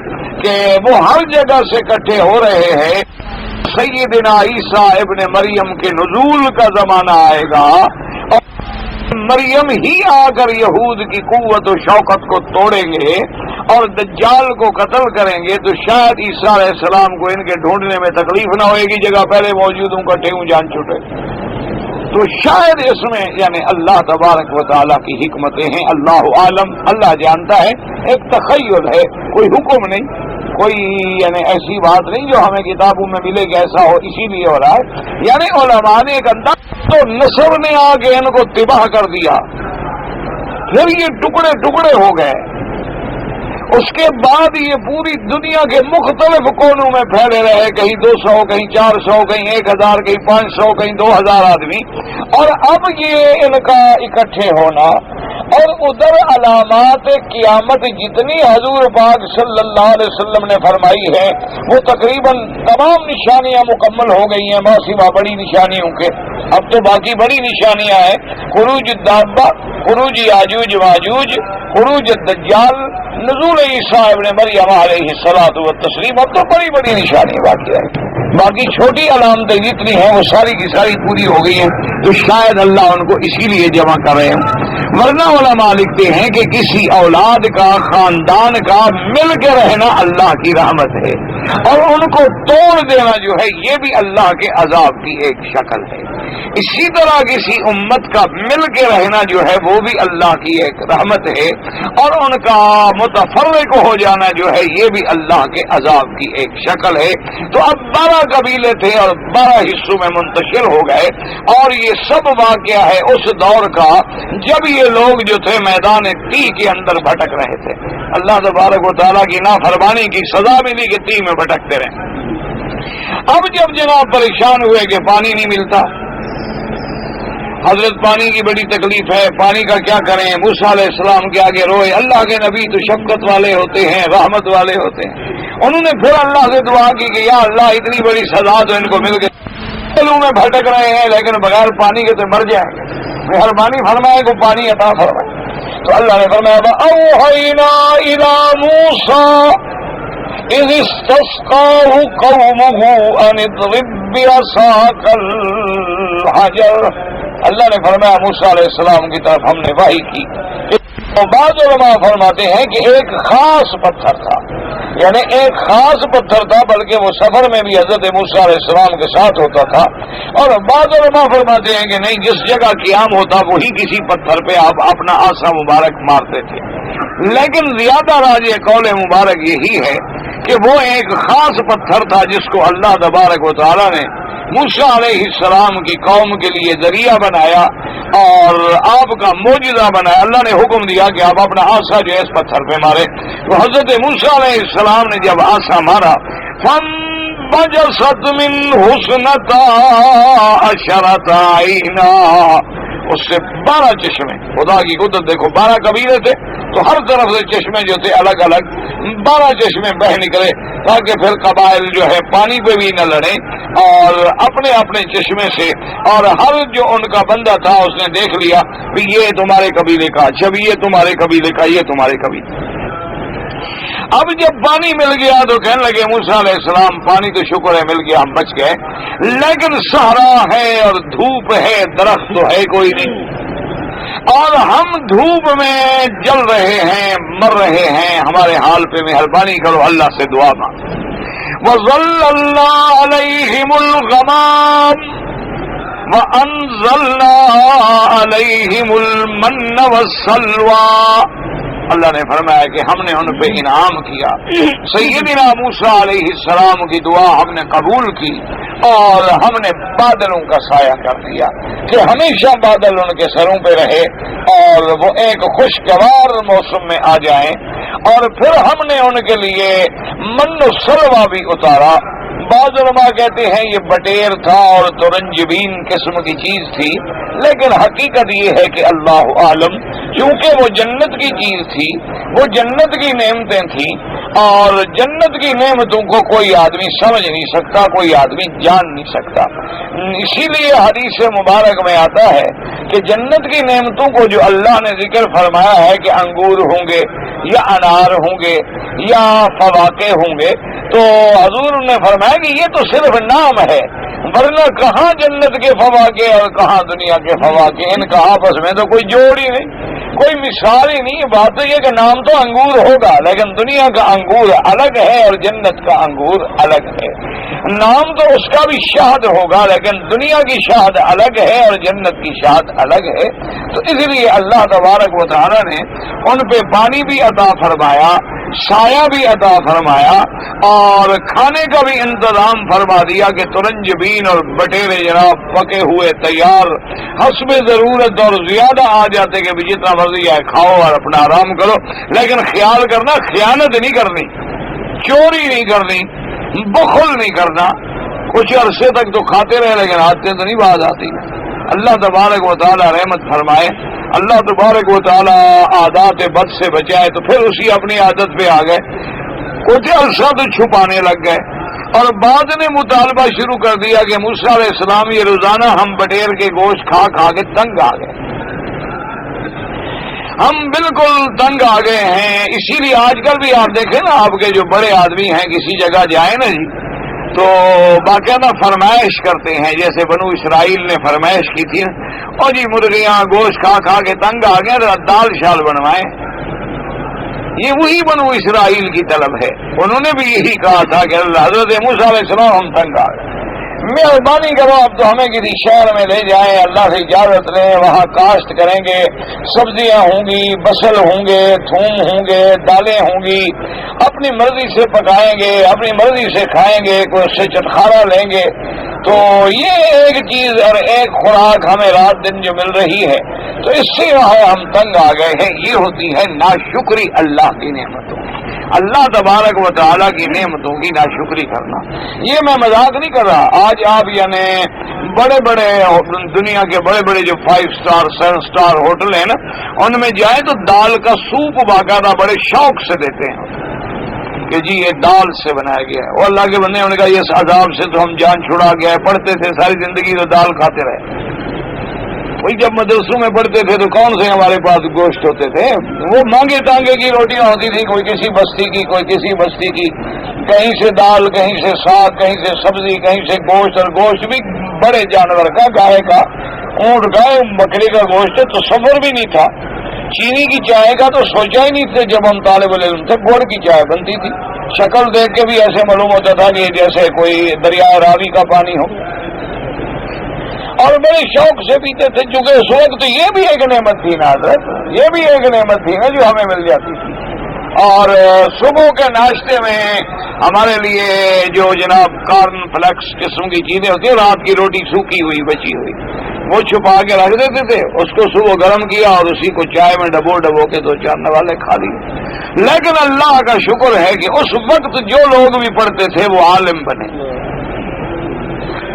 کہ وہ ہر جگہ سے اکٹھے ہو رہے ہیں. سیدنا عیسیٰ ابن مریم کے نزول کا زمانہ آئے گا اور مریم ہی آ کر یہود کی قوت و شوکت کو توڑیں گے اور دجال کو قتل کریں گے، تو شاید عیسیٰ علیہ السلام کو ان کے ڈھونڈنے میں تکلیف نہ ہوئے گی، جگہ پہلے موجود ہوں کٹھے ہوں جان چھوٹے. تو شاید اس میں یعنی اللہ تبارک و تعالیٰ کی حکمتیں ہیں، اللہ عالم، اللہ جانتا ہے. ایک تخیل ہے، کوئی حکم نہیں، کوئی یعنی ایسی بات نہیں جو ہمیں کتابوں میں ملے کہ ایسا ہو، اسی لیے ہو رہا ہے. یعنی علماء نے ایک انداز، تو نصر نے آ کے ان کو تباہ کر دیا، پھر یہ ٹکڑے ٹکڑے ہو گئے. اس کے بعد یہ پوری دنیا کے مختلف کونوں میں پھیلے رہے، کہیں 200، کہیں 400، کہیں 1000، کہیں 500، کہیں 2000 آدمی. اور اب یہ ان کا اکٹھے ہونا، اور ادھر علامات قیامت جتنی حضور پاک صلی اللہ علیہ وسلم نے فرمائی ہے وہ تقریباً تمام نشانیاں مکمل ہو گئی ہیں سوا بڑی نشانیوں کے. اب تو باقی بڑی نشانیاں ہیں، خروج الدابہ، خروج یاجوج ماجوج، خروج الدجال، نزول عیسیٰ ابن مریم علیہ الصلوۃ والتسلیم. اب تو بڑی بڑی نشانیاں باقی ہیں. باقی چھوٹی علامتیں جتنی ہیں وہ ساری کی ساری پوری ہو گئی ہیں، تو شاید اللہ ان کو اسی لیے جمع کر رہے ہیں. ورنہ علماء لکھتے ہیں کہ کسی اولاد کا، خاندان کا مل کے رہنا اللہ کی رحمت ہے، اور ان کو توڑ دینا جو ہے یہ بھی اللہ کے عذاب کی ایک شکل ہے. اسی طرح کسی امت کا مل کے رہنا جو ہے وہ بھی اللہ کی ایک رحمت ہے، اور ان کا متفرق ہو جانا جو ہے یہ بھی اللہ کے عذاب کی ایک شکل ہے. تو اب 12 قبیلے تھے اور 12 حصوں میں منتشر ہو گئے، اور یہ سب واقعہ ہے اس دور کا جب یہ لوگ جو تھے میدان تی کے اندر بھٹک رہے تھے. اللہ تبارک و تعالیٰ کی نافرمانی کی سزا ملی کہ تی میں بھٹکتے رہے. اب جب جناب پریشان ہوئے کہ پانی نہیں ملتا، حضرت پانی کی بڑی تکلیف ہے، پانی کا کیا کریں؟ موسیٰ علیہ السلام کے آگے روئے. اللہ کے نبی تو شفقت والے ہوتے ہیں، رحمت والے ہوتے ہیں. انہوں نے پھر اللہ سے دعا کی کہ یا اللہ اتنی بڑی سزا تو ان کو مل گئی، چلو میں بھٹک رہے ہیں لیکن بغیر پانی کے تو مر جائیں گے، مہربانی فرمائے کو پانی عطا فرمائے. تو اللہ نے فرمایا اوحینا الی موسیٰ اذ استسقاه قومه ان اضرب بعصاك الحجر. اللہ نے فرمایا موسیٰ علیہ السلام کی طرف ہم نے وحی کی. تو بعض علماء فرماتے ہیں کہ ایک خاص پتھر تھا، یعنی ایک خاص پتھر تھا، بلکہ وہ سفر میں بھی حضرت موسیٰ علیہ السلام کے ساتھ ہوتا تھا. اور بعض علماء فرماتے ہیں کہ نہیں، جس جگہ قیام ہوتا وہی کسی پتھر پہ آپ اپنا عصا مبارک مارتے تھے. لیکن زیادہ راجح قول مبارک یہی ہے کہ وہ ایک خاص پتھر تھا جس کو اللہ تبارک و تعالیٰ نے موسیٰ علیہ السلام کی قوم کے لیے ذریعہ بنایا اور آپ کا معجزہ بنایا. اللہ نے حکم دیا کہ آپ اپنا عصا جو ہے اس پتھر پہ مارے. تو حضرت موسیٰ علیہ السلام نے جب عصا مارا فانبجست منہ اثنتا عشرۃ عینا، اس سے 12 چشمے، خدا کی قدرت دیکھو، 12 قبیلے تھے تو ہر طرف سے چشمے جو تھے الگ الگ 12 چشمے بہ نکلے، تاکہ پھر قبائل جو ہے پانی پہ بھی نہ لڑیں اور اپنے اپنے چشمے سے. اور ہر جو ان کا بندہ تھا اس نے دیکھ لیا کہ یہ تمہارے قبیلے کا، جب یہ تمہارے قبیلے کا، یہ تمہارے قبیلے. اب جب پانی مل گیا تو کہنے لگے موسیٰ علیہ السلام پانی تو شکر ہے مل گیا، ہم بچ گئے، لیکن صحرا ہے اور دھوپ ہے، درخت تو ہے کوئی نہیں، اور ہم دھوپ میں جل رہے ہیں، مر رہے ہیں، ہمارے حال پہ مہربانی کرو، اللہ سے دعا مانگ. وَظَلَّلْنَا عَلَيْهِمُ الْغَمَامَ وَأَنزَلْنَا عَلَيْهِمُ الْمَنَّ وَالسَّلْوَىٰ. اللہ نے فرمایا کہ ہم نے ان پہ انعام کیا. سیدنا موسیٰ علیہ السلام کی دعا ہم نے قبول کی اور ہم نے بادلوں کا سایہ کر دیا کہ ہمیشہ بادل ان کے سروں پہ رہے اور وہ ایک خوشگوار موسم میں آ جائیں. اور پھر ہم نے ان کے لیے من و سلوہ بھی اتارا. بعض علماء کہتے ہیں یہ بٹیر تھا اور ترنجبین قسم کی چیز تھی، لیکن حقیقت یہ ہے کہ اللہ عالم، کیونکہ وہ جنت کی چیز تھی، وہ جنت کی نعمتیں تھیں، اور جنت کی نعمتوں کو کوئی آدمی سمجھ نہیں سکتا، کوئی آدمی جان نہیں سکتا. اسی لیے حدیث مبارک میں آتا ہے کہ جنت کی نعمتوں کو جو اللہ نے ذکر فرمایا ہے کہ انگور ہوں گے یا انار ہوں گے یا فواکہ ہوں گے، تو حضور نے فرمایا کہ یہ تو صرف نام ہے، ورنہ کہاں جنت کے فواکہ اور کہاں دنیا کے فواکہ، ان کا آپس میں تو کوئی جوڑ ہی نہیں، کوئی مثال ہی نہیں. بات تو یہ کہ نام تو انگور ہوگا لیکن دنیا کا انگور الگ ہے اور جنت کا انگور الگ ہے. نام تو اس کا بھی شہد ہوگا لیکن دنیا کی شہد الگ ہے اور جنت کی شہد الگ ہے. تو اس لیے اللہ تبارک و تعالی نے ان پہ پانی بھی عطا فرمایا، سایہ بھی عطا فرمایا اور کھانے کا بھی انتظام فرما دیا کہ ترنجبین اور بٹیرے جناب پکے ہوئے تیار حسب ضرورت اور زیادہ آ جاتے کہ جتنا مرضی ہے کھاؤ اور اپنا آرام کرو. لیکن خیال کرنا، خیانت نہیں کرنی، چوری نہیں کرنی، بخل نہیں کرنا. کچھ عرصے تک تو کھاتے رہے لیکن آتے تو نہیں باز آتی. اللہ تبارک و تعالی رحمت فرمائے. اللہ تبارک و تعالی عادات بد سے بچائے تو پھر اسی اپنی عادت پہ آ گئے، کچھ عرصہ تو چھپانے لگ گئے، اور بعد نے مطالبہ شروع کر دیا کہ موسیٰ علیہ السلام یہ روزانہ ہم بٹیر کے گوشت کھا کھا کے تنگ آ گئے، ہم بالکل تنگ آ گئے ہیں۔ اسی لیے آج کل بھی آپ دیکھیں نا، آپ کے جو بڑے آدمی ہیں کسی جگہ جائیں نا جی تو باقاعدہ فرمائش کرتے ہیں، جیسے بنو اسرائیل نے فرمائش کی تھی نا، اور جی مرغیاں گوشت کھا کھا کے تنگ آ گئے، دال شال بنوائیں۔ یہ وہی بنو اسرائیل کی طلب ہے، انہوں نے بھی یہی کہا تھا کہ حضرت موسیٰ علیہ السلام ہم تنگ آ گئے، مہربانی کرو اب تو ہمیں کسی شہر میں لے جائیں، اللہ سے اجازت لیں، وہاں کاشت کریں گے، سبزیاں ہوں گی، بصل ہوں گے، تھوم ہوں گے، دالیں ہوں گی، اپنی مرضی سے پکائیں گے، اپنی مرضی سے کھائیں گے، کوئی اس سے چٹخارا لیں گے۔ تو یہ ایک چیز اور ایک خوراک ہمیں رات دن جو مل رہی ہے، تو اس سے وہاں ہم تنگ آ گئے ہیں۔ یہ ہوتی ہے ناشکری اللہ کی نعمتوں، اللہ تبارک و تعالیٰ کی نعمتوں کی ناشکری کرنا۔ یہ میں مذاق نہیں کر رہا، آج آپ یعنی بڑے بڑے دنیا کے بڑے بڑے جو 5 سٹار 7 سٹار ہوٹل ہیں نا، ان میں جائیں تو دال کا سوپ باقاعدہ بڑے شوق سے دیتے ہیں کہ جی یہ دال سے بنایا گیا ہے۔ وہ اللہ کے بندے، ان کا یہ عذاب سے تو ہم جان چھڑا گیا ہے، پڑھتے تھے ساری زندگی تو دال کھاتے رہے۔ وہی جب مدرسوں میں پڑھتے تھے تو کون سے ہمارے پاس گوشت ہوتے تھے، وہ مانگے ٹانگے کی روٹیاں ہوتی تھی، کوئی کسی بستی کی، کوئی کسی بستی کی، کہیں سے دال، کہیں سے ساگ، کہیں سے سبزی، کہیں سے گوشت، اور گوشت بھی بڑے جانور کا، گائے کا، اونٹ کا، بکری کا گوشت، تصور بھی نہیں تھا۔ چینی کی چائے کا تو سوچا ہی نہیں تھے جب ہم طالب علم تھے، گڑ کی چائے بنتی تھی، شکل دیکھ کے بھی ایسے معلوم ہوتا تھا کہ جیسے کوئی دریائے راوی کا پانی ہو، اور بڑے شوق سے پیتے تھے، چونکہ اس وقت یہ بھی ایک نعمت تھی نا حضرت، یہ بھی ایک نعمت تھی نا جو ہمیں مل جاتی تھی۔ اور صبح کے ناشتے میں ہمارے لیے جو جناب کارن فلیکس قسم کی چیزیں ہوتی ہیں، رات کی روٹی سوکھی ہوئی بچی ہوئی، وہ چھپا کے رکھ دیتے تھے، اس کو صبح گرم کیا اور اسی کو چائے میں ڈبو کے 2-4 نوالے کھا لیے۔ لیکن اللہ کا شکر ہے کہ اس وقت جو لوگ بھی پڑھتے تھے وہ عالم بنے،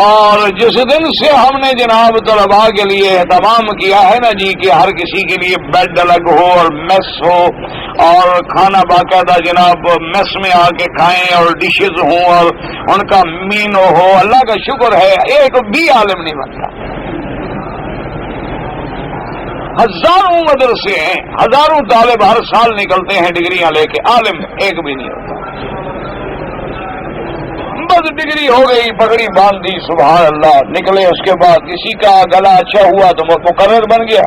اور جس دن سے ہم نے جناب طلباء کے لیے اہتمام کیا ہے نا جی کہ ہر کسی کے لیے بیڈ الگ ہو اور میس ہو، اور کھانا باقاعدہ جناب میس میں آ کے کھائیں، اور ڈشز ہوں اور ان کا مینو ہو، اللہ کا شکر ہے ایک بھی عالم نہیں بنتا۔ ہزاروں مدرسے ہیں، ہزاروں طالب ہر سال نکلتے ہیں ڈگریاں لے کے، عالم ایک بھی نہیں ہوتا۔ بس ڈگری ہو گئی، پگڑی باندھ دی، سبحان اللہ، نکلے، اس کے بعد کسی کا گلا اچھا ہوا تو مقرر بن گیا،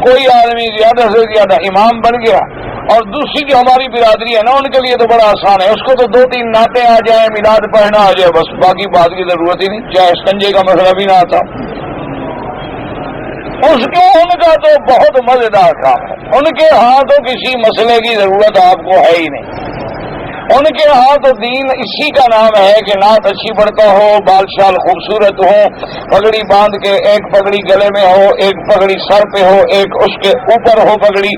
کوئی آدمی زیادہ سے زیادہ امام بن گیا۔ اور دوسری جو ہماری برادری ہے نا، ان کے لیے تو بڑا آسان ہے، اس کو تو 2-3 نعتیں آ جائیں، میلاد پڑھنا آ جائے، بس باقی بات کی ضرورت ہی نہیں، چاہے استنجے کا مسئلہ بھی نہ آتا ان کا تو بہت مزیدار کام ہے، ان کے ہاں تو کسی مسئلے کی ضرورت آپ کو ہے ہی نہیں، ان کے ہاں تو دین اسی کا نام ہے کہ نعت اچھی پڑھتا ہو، بال شال خوبصورت ہو، پگڑی باندھ کے ایک پگڑی گلے میں ہو، ایک پگڑی سر پہ ہو، ایک اس کے اوپر ہو پگڑی،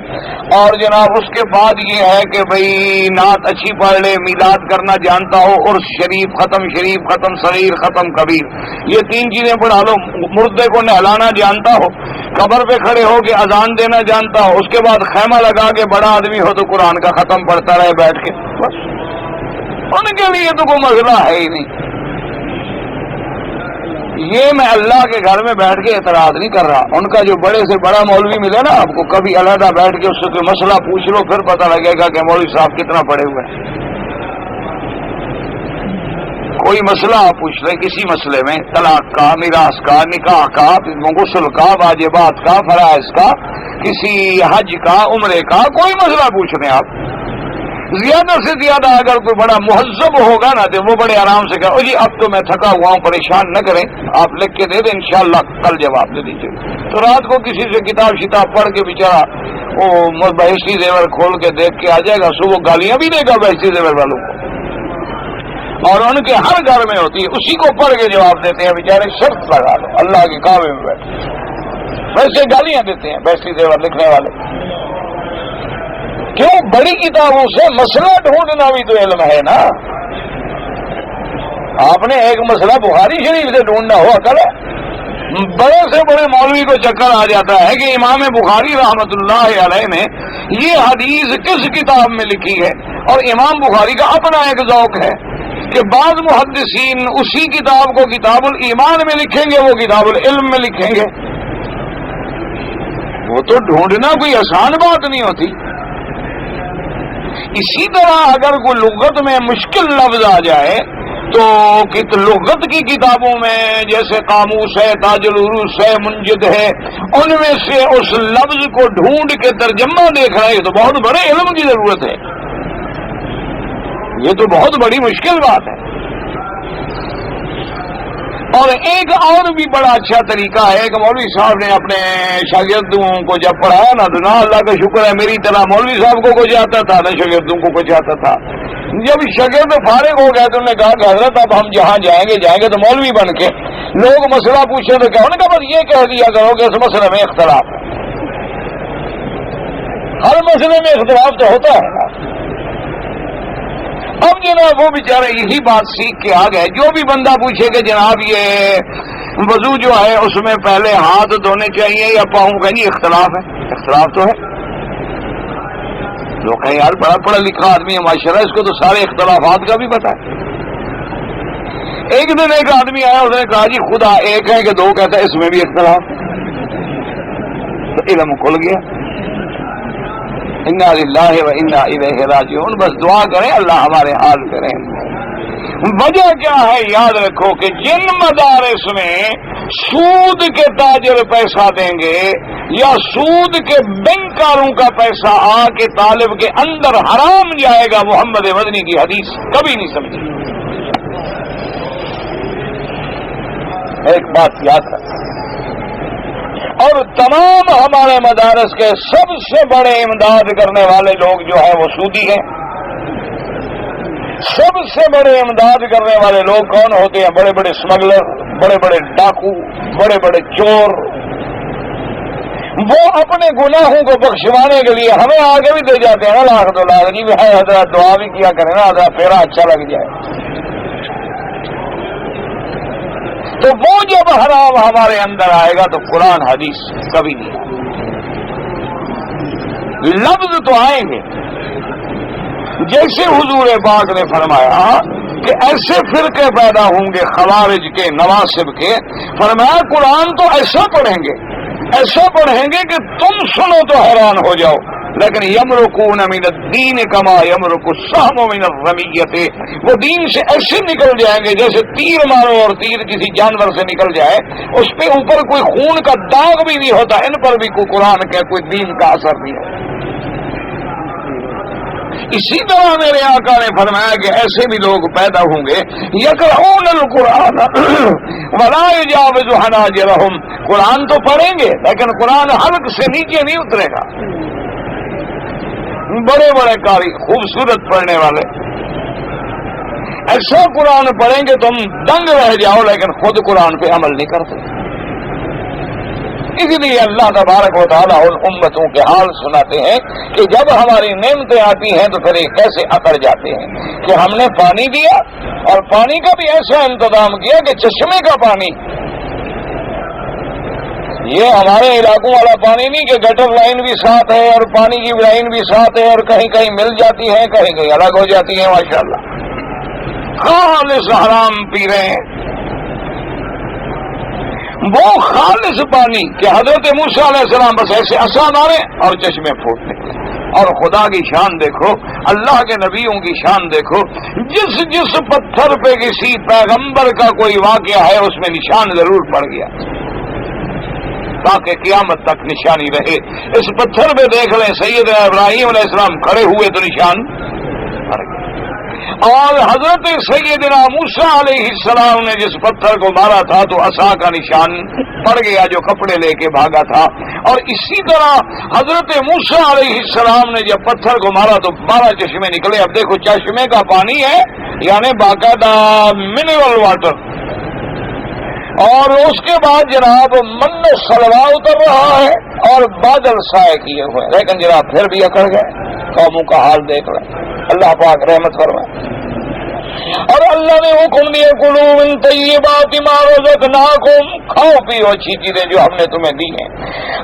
اور جناب اس کے بعد یہ ہے کہ بھئی نعت اچھی پڑھ لے، میلاد کرنا جانتا ہو، عرس شریف ختم صغیر ختم کبیر، یہ 3 چیزیں پڑھا لو، مردے کو نہلانا جانتا ہو، قبر پہ کھڑے ہو کے اذان دینا جانتا ہو، اس کے بعد خیمہ لگا کے بڑا آدمی ہو تو قرآن کا ختم پڑھتا رہے بیٹھ کے، بس ان کے لیے تو کوئی مسئلہ ہے ہی نہیں۔ یہ میں اللہ کے گھر میں بیٹھ کے اعتراض نہیں کر رہا، ان کا جو بڑے سے بڑا مولوی ملے نا آپ کو، کبھی علیحدہ بیٹھ کے اس سے کوئی مسئلہ پوچھ لو، پھر پتہ لگے گا کہ مولوی صاحب کتنا پڑھے ہوئے ہیں۔ کوئی مسئلہ آپ پوچھ لیں، کسی مسئلے میں، طلاق کا، میراث کا، نکاح کا، غسل کا، واجبات کا، فرائض کا، کسی حج کا، عمرے کا، کوئی مسئلہ پوچھ رہے ہیں آپ، زیادہ سے زیادہ اگر کوئی بڑا مہذب ہوگا نا تو وہ بڑے آرام سے کہا، جی اب تو میں تھکا ہوا ہوں، پریشان نہ کریں، آپ لکھ کے دے دیں، انشاءاللہ کل جواب دے دیجیے۔ تو رات کو کسی سے کتاب شتاب پڑھ کے بیچارہ وہ بہشتی زیور کھول کے دیکھ کے آ جائے گا، صبح گالیاں بھی دے گا بہشتی زیور والوں کو، اور ان کے ہر گھر میں ہوتی ہے، اسی کو پڑھ کے جواب دیتے ہیں بیچارے، شرط لگا دو اللہ کے کعبے میں بیٹھے، ویسے گالیاں دیتے ہیں بہشتی زیور لکھنے والے۔ کیوں؟ بڑی کتابوں سے مسئلہ ڈھونڈنا بھی تو علم ہے نا، آپ نے ایک مسئلہ بخاری شریف سے ڈھونڈنا ہو عقل ہے، بڑے سے بڑے مولوی کو چکر آ جاتا ہے کہ امام بخاری رحمت اللہ علیہ نے یہ حدیث کس کتاب میں لکھی ہے، اور امام بخاری کا اپنا ایک ذوق ہے کہ بعض محدثین اسی کتاب کو کتاب الایمان میں لکھیں گے، وہ کتاب العلم میں لکھیں گے۔ وہ تو ڈھونڈنا کوئی آسان بات نہیں ہوتی۔ اسی طرح اگر کوئی لغت میں مشکل لفظ آ جائے تو لغت کی کتابوں میں جیسے قاموس ہے، تاج العروض ہے، منجد ہے، ان میں سے اس لفظ کو ڈھونڈ کے ترجمہ دیکھنا، یہ تو بہت بڑے علم کی ضرورت ہے، یہ تو بہت بڑی مشکل بات ہے۔ اور ایک اور بھی بڑا اچھا طریقہ ہے کہ مولوی صاحب نے اپنے شاگردوں کو جب پڑھایا نا تو نہ اللہ کا شکر ہے میری طرح مولوی صاحب کو کچھ آتا تھا نہ شاگردوں کو کچھ آتا تھا۔ جب شاگرد فارغ ہو گئے تو انہوں نے کہا کہ حضرت اب ہم جہاں جائیں گے تو مولوی بن کے لوگ مسئلہ پوچھیں تو کیا، انہوں نے کہا بس یہ کہہ دیا کرو کہ اس مسئلے میں اختلاف ہے۔ ہر مسئلے میں اختلاف تو ہوتا ہے نا۔ اب جناب وہ بیچارے یہی بات سیکھ کے آ گئے، جو بھی بندہ پوچھے کہ جناب یہ وضو جو ہے اس میں پہلے ہاتھ دھونے چاہیے یا پاؤں، کہیں اختلاف ہے، اختلاف تو ہے۔ لوگ کہیں یار بڑا پڑھا لکھا آدمی ہے ماشاءاللہ، اس کو تو سارے اختلافات کا بھی پتہ ہے۔ ایک دن ایک آدمی آیا، اس نے کہا جی خدا ایک ہے کہ دو، کہتا ہے اس میں بھی اختلاف، تو علم کھل گیا۔ انا للہ و انا الیہ راجعون، بس دعا کریں اللہ ہمارے حال پہ رحم۔ وجہ کیا ہے؟ یاد رکھو کہ جن مدارس میں سود کے تاجر پیسہ دیں گے یا سود کے بینکاروں کا پیسہ آ کے طالب کے اندر حرام جائے گا، محمد مدنی کی حدیث کبھی نہیں سمجھی۔ ایک بات یاد رکھ، اور تمام ہمارے مدارس کے سب سے بڑے امداد کرنے والے لوگ جو ہیں وہ سودی ہیں۔ سب سے بڑے امداد کرنے والے لوگ کون ہوتے ہیں؟ بڑے بڑے اسمگلر، بڑے بڑے ڈاکو، بڑے بڑے چور۔ وہ اپنے گناہوں کو بخشوانے کے لیے ہمیں آگے بھی دے جاتے ہیں، لاکھ دو لاکھ جی ہے حضرت دعا بھی کیا کریں نا حضرت پھیرا اچھا لگ جائے۔ تو وہ جب حرام ہمارے اندر آئے گا تو قرآن حدیث کبھی نہیں آئے۔ لفظ تو آئیں گے، جیسے حضور پاک نے فرمایا کہ ایسے فرقے پیدا ہوں گے خوارج کے، نواسب کے، فرمایا قرآن تو ایسا پڑھیں گے کہ تم سنو تو حیران ہو جاؤ، لیکن یمرقون من الدین کما یمرق السهم من الرمیۃ، وہ دین سے ایسے نکل جائیں گے جیسے تیر مارو اور تیر کسی جانور سے نکل جائے، اس پہ اوپر کوئی خون کا داغ بھی نہیں ہوتا، ان پر بھی کوئی قرآن کا کوئی دین کا اثر نہیں ہوتا۔ اسی طرح میرے آقا نے فرمایا کہ ایسے بھی لوگ پیدا ہوں گے یقرؤون القرآن ولا یجاوز حناجرہم، قرآن تو پڑھیں گے لیکن قرآن حلق سے نیچے نہیں اترے گا۔ بڑے بڑے قاری، خوبصورت پڑھنے والے، ایسا قرآن پڑھیں گے تم دنگ رہ جاؤ لیکن خود قرآن پہ عمل نہیں کرتے۔ اس لیے اللہ تبارک و تعالیٰ ان امتوں کے حال سناتے ہیں کہ جب ہماری نعمتیں آتی ہیں تو پھر یہ کیسے اکڑ جاتے ہیں کہ ہم نے پانی دیا اور پانی کا بھی ایسا انتظام کیا کہ چشمے کا پانی، یہ ہمارے علاقوں والا پانی نہیں کہ گٹر لائن بھی ساتھ ہے اور پانی کی لائن بھی ساتھ ہے اور کہیں کہیں مل جاتی ہے کہیں کہیں الگ ہو جاتی ہے، ماشاءاللہ خالص حرام پی رہے ہیں۔ وہ خالص پانی کہ حضرت موسیٰ علیہ السلام بس ایسے عصا مارے اور چشمے پھوٹ نکلے۔ اور خدا کی شان دیکھو، اللہ کے نبیوں کی شان دیکھو، جس پتھر پہ کسی پیغمبر کا کوئی واقعہ ہے اس میں نشان ضرور پڑ گیا تاکہ قیامت تک نشانی رہے۔ اس پتھر پہ دیکھ لیں سیدنا ابراہیم علیہ السلام کھڑے ہوئے تو نشان پڑ گیا، اور حضرت سیدنا موسیٰ علیہ السلام نے جس پتھر کو مارا تھا تو عصا کا نشان پڑ گیا جو کپڑے لے کے بھاگا تھا۔ اور اسی طرح حضرت موسیٰ علیہ السلام نے جب پتھر کو مارا تو 12 چشمے نکلے۔ اب دیکھو چشمے کا پانی ہے یعنی باقاعدہ منرل واٹر، اور اس کے بعد جناب من سلوا اتر رہا ہے اور بادل سائے کیے ہوئے، لیکن جناب پھر بھی اکڑ گئے۔ قوموں کا حال دیکھ رہے، اللہ پاک رحمت فرمائے۔ اور اللہ نے حکم دیا کلوا من طیبات ما رزقناکم، کھاؤ پیو اچھی چیزیں جو ہم نے تمہیں دی ہیں۔